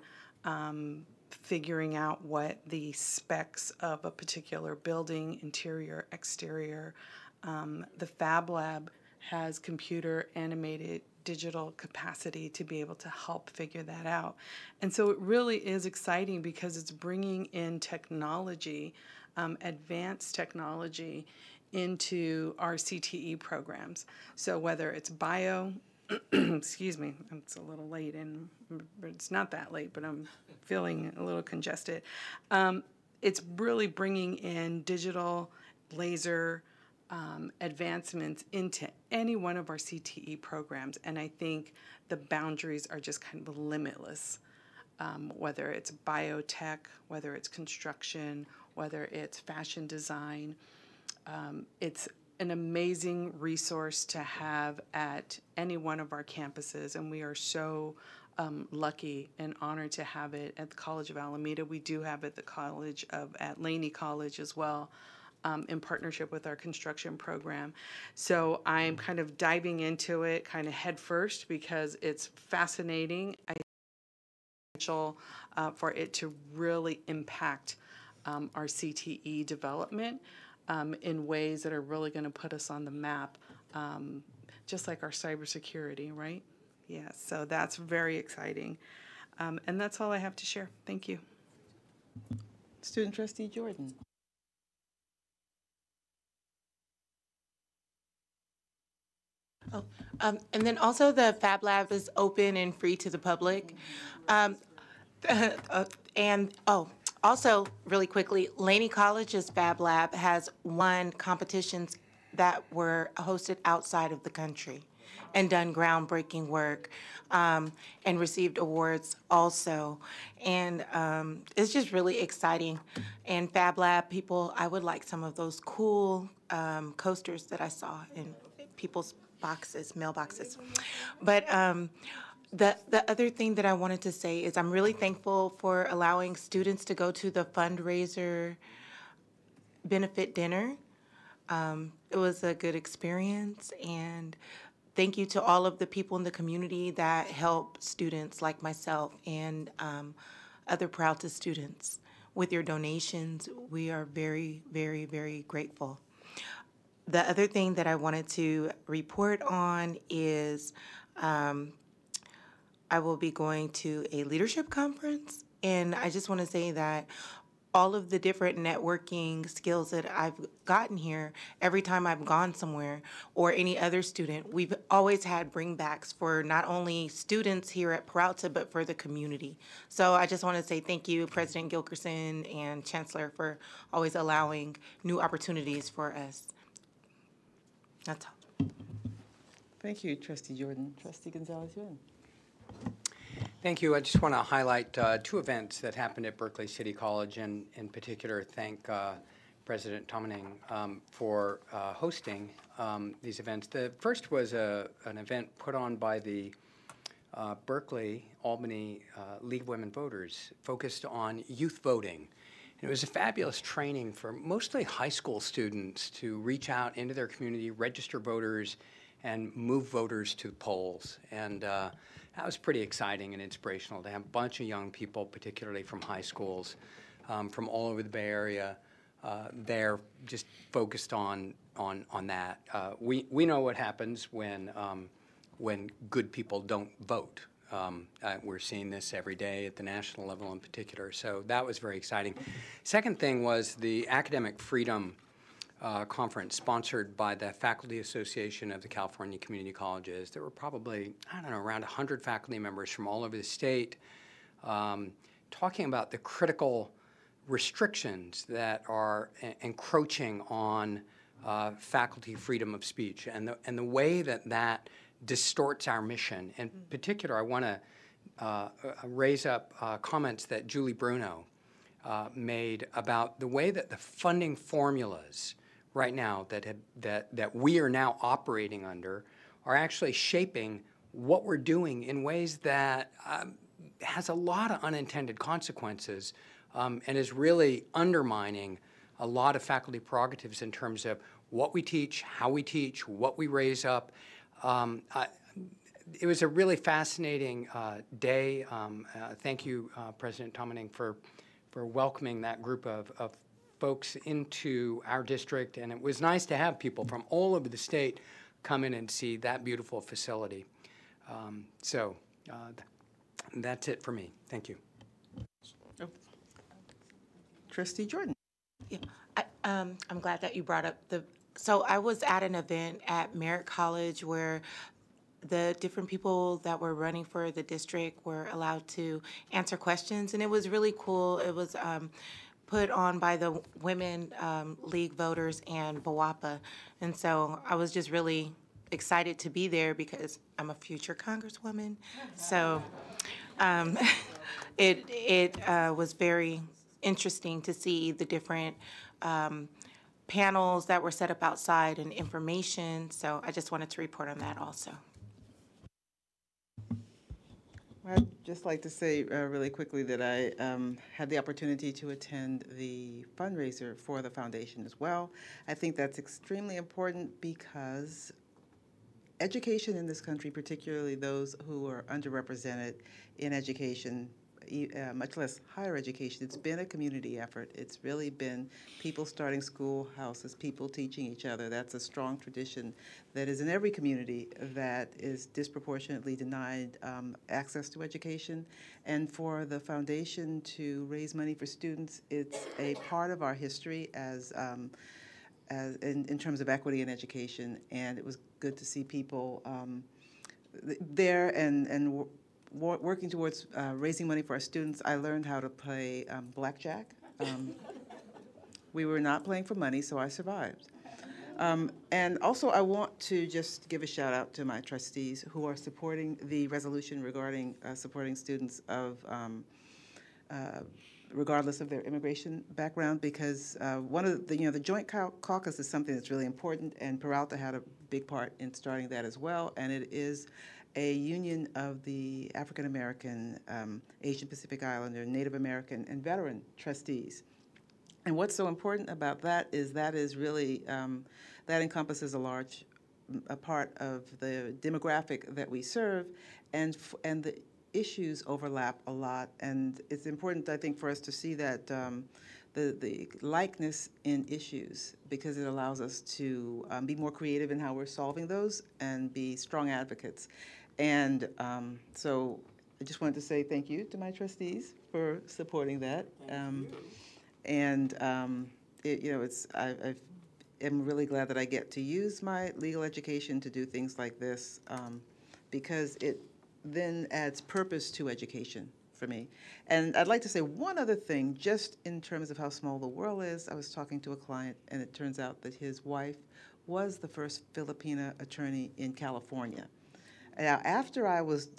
figuring out what the specs of a particular building, interior, exterior. The Fab Lab has computer animated digital capacity to be able to help figure that out. And so it really is exciting because it's bringing in technology, advanced technology, into our CTE programs. So whether it's bio, excuse me, it's a little late, and it's not that late, but I'm feeling a little congested. It's really bringing in digital, laser, advancements into any one of our CTE programs, and I think the boundaries are just kind of limitless, whether it's biotech, whether it's construction, whether it's fashion design. It's an amazing resource to have at any one of our campuses, and we are so lucky and honored to have it at the College of Alameda. We do have it at the College at Laney College as well, in partnership with our construction program. So I'm kind of diving into it kind of head first because it's fascinating. For it to really impact our CTE development in ways that are really going to put us on the map, just like our cybersecurity, right? Yeah, so that's very exciting. And that's all I have to share. Thank you. Student Trustee Jordan. And then also the Fab Lab is open and free to the public. Also, really quickly, Laney College's Fab Lab has won competitions that were hosted outside of the country and done groundbreaking work and received awards also. And it's just really exciting. And Fab Lab people, I would like some of those cool coasters that I saw in people's boxes, mailboxes. But the other thing that I wanted to say is I'm really thankful for allowing students to go to the fundraiser benefit dinner. It was a good experience, and thank you to all of the people in the community that help students like myself and other Peralta students with your donations. We are very, very, very grateful. The other thing that I wanted to report on is I will be going to a leadership conference, and I just want to say that all of the different networking skills that I've gotten here, every time I've gone somewhere or any other student, we've always had bringbacks for not only students here at Peralta, but for the community. So I just want to say thank you, President Gilkerson and Chancellor, for always allowing new opportunities for us. That's all. Thank you, Trustee Jordan. Trustee Gonzalez-Yuen. Thank you. I just want to highlight two events that happened at Berkeley City College, and in particular thank President Tomaning for hosting these events. The first was an event put on by the Berkeley Albany League of Women Voters focused on youth voting. It was a fabulous training for mostly high school students to reach out into their community, register voters, and move voters to the polls. And that was pretty exciting and inspirational to have a bunch of young people, particularly from high schools, from all over the Bay Area, there just focused on that. We know what happens when good people don't vote. We're seeing this every day at the national level in particular, so that was very exciting. Second thing was the Academic Freedom Conference sponsored by the Faculty Association of the California Community Colleges. There were probably, I don't know, around 100 faculty members from all over the state talking about the critical restrictions that are encroaching on faculty freedom of speech and the way that distorts our mission. In particular, I want to raise up comments that Julie Bruno made about the way that the funding formulas right now that we are now operating under are actually shaping what we're doing in ways that has a lot of unintended consequences and is really undermining a lot of faculty prerogatives in terms of what we teach, how we teach, what we raise up. It was a really fascinating day. Thank you, President Tomaning, for welcoming that group of folks into our district. And it was nice to have people from all over the state come in and see that beautiful facility. That's it for me. Thank you. Trustee Jordan. Yeah, I'm glad that you brought up so I was at an event at Merritt College where the different people that were running for the district were allowed to answer questions, and it was really cool. It was put on by the Women League Voters and BWAPA, and so I was just really excited to be there because I'm a future Congresswoman. So it was very interesting to see the different panels that were set up outside and information. So I just wanted to report on that also. I'd just like to say really quickly that I had the opportunity to attend the fundraiser for the foundation as well. I think that's extremely important because education in this country, particularly those who are underrepresented in education, much less higher education, it's been a community effort. It's really been people starting schoolhouses, people teaching each other. That's a strong tradition that is in every community that is disproportionately denied access to education. And for the foundation to raise money for students, it's a part of our history as in terms of equity in education. And it was good to see people there and working towards raising money for our students. I learned how to play blackjack. We were not playing for money, so I survived. And also, I want to just give a shout out to my trustees who are supporting the resolution regarding supporting students of regardless of their immigration background, because one of the, the Joint Caucus is something that's really important, and Peralta had a big part in starting that as well, and it is a union of the African American, Asian Pacific Islander, Native American, and veteran trustees. And what's so important about that is really, that encompasses a part of the demographic that we serve, and the issues overlap a lot. And it's important, I think, for us to see that the likeness in issues, because it allows us to be more creative in how we're solving those and be strong advocates. And so I just wanted to say thank you to my trustees for supporting that. I am really glad that I get to use my legal education to do things like this, because it then adds purpose to education for me. And I'd like to say one other thing, just in terms of how small the world is. I was talking to a client, and it turns out that his wife was the first Filipina attorney in California. Now, after I was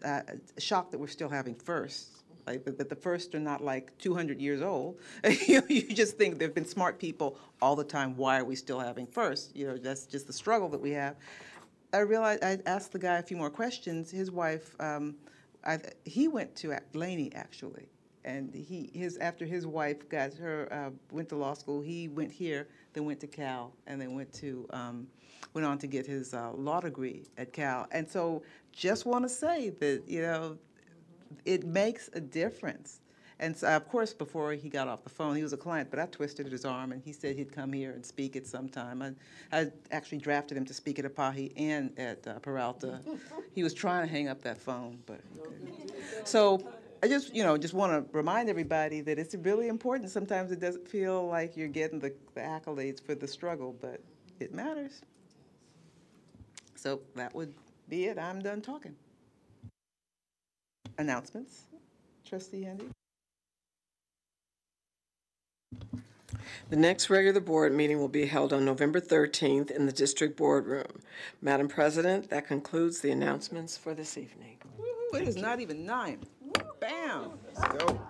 shocked that we're still having firsts, like that the firsts are not like 200 years old. You just think there have been smart people all the time. Why are we still having firsts? That's just the struggle that we have. I realized I asked the guy a few more questions. His wife, he went to Laney actually, and after his wife got her went to law school, he went here, then went to Cal, and then went on to get his law degree at Cal. And so just want to say that, it makes a difference. And so, of course, before he got off the phone, he was a client, but I twisted his arm, and he said he'd come here and speak at some time. I actually drafted him to speak at Apahi and at Peralta. He was trying to hang up that phone, but so I just want to remind everybody that it's really important. Sometimes it doesn't feel like you're getting the accolades for the struggle, but it matters. So that would be it. I'm done talking. Announcements, Trustee Handy. The next regular board meeting will be held on November 13th in the district boardroom. Madam President, that concludes the announcements for this evening. It is not even 9. Bam. Let's go.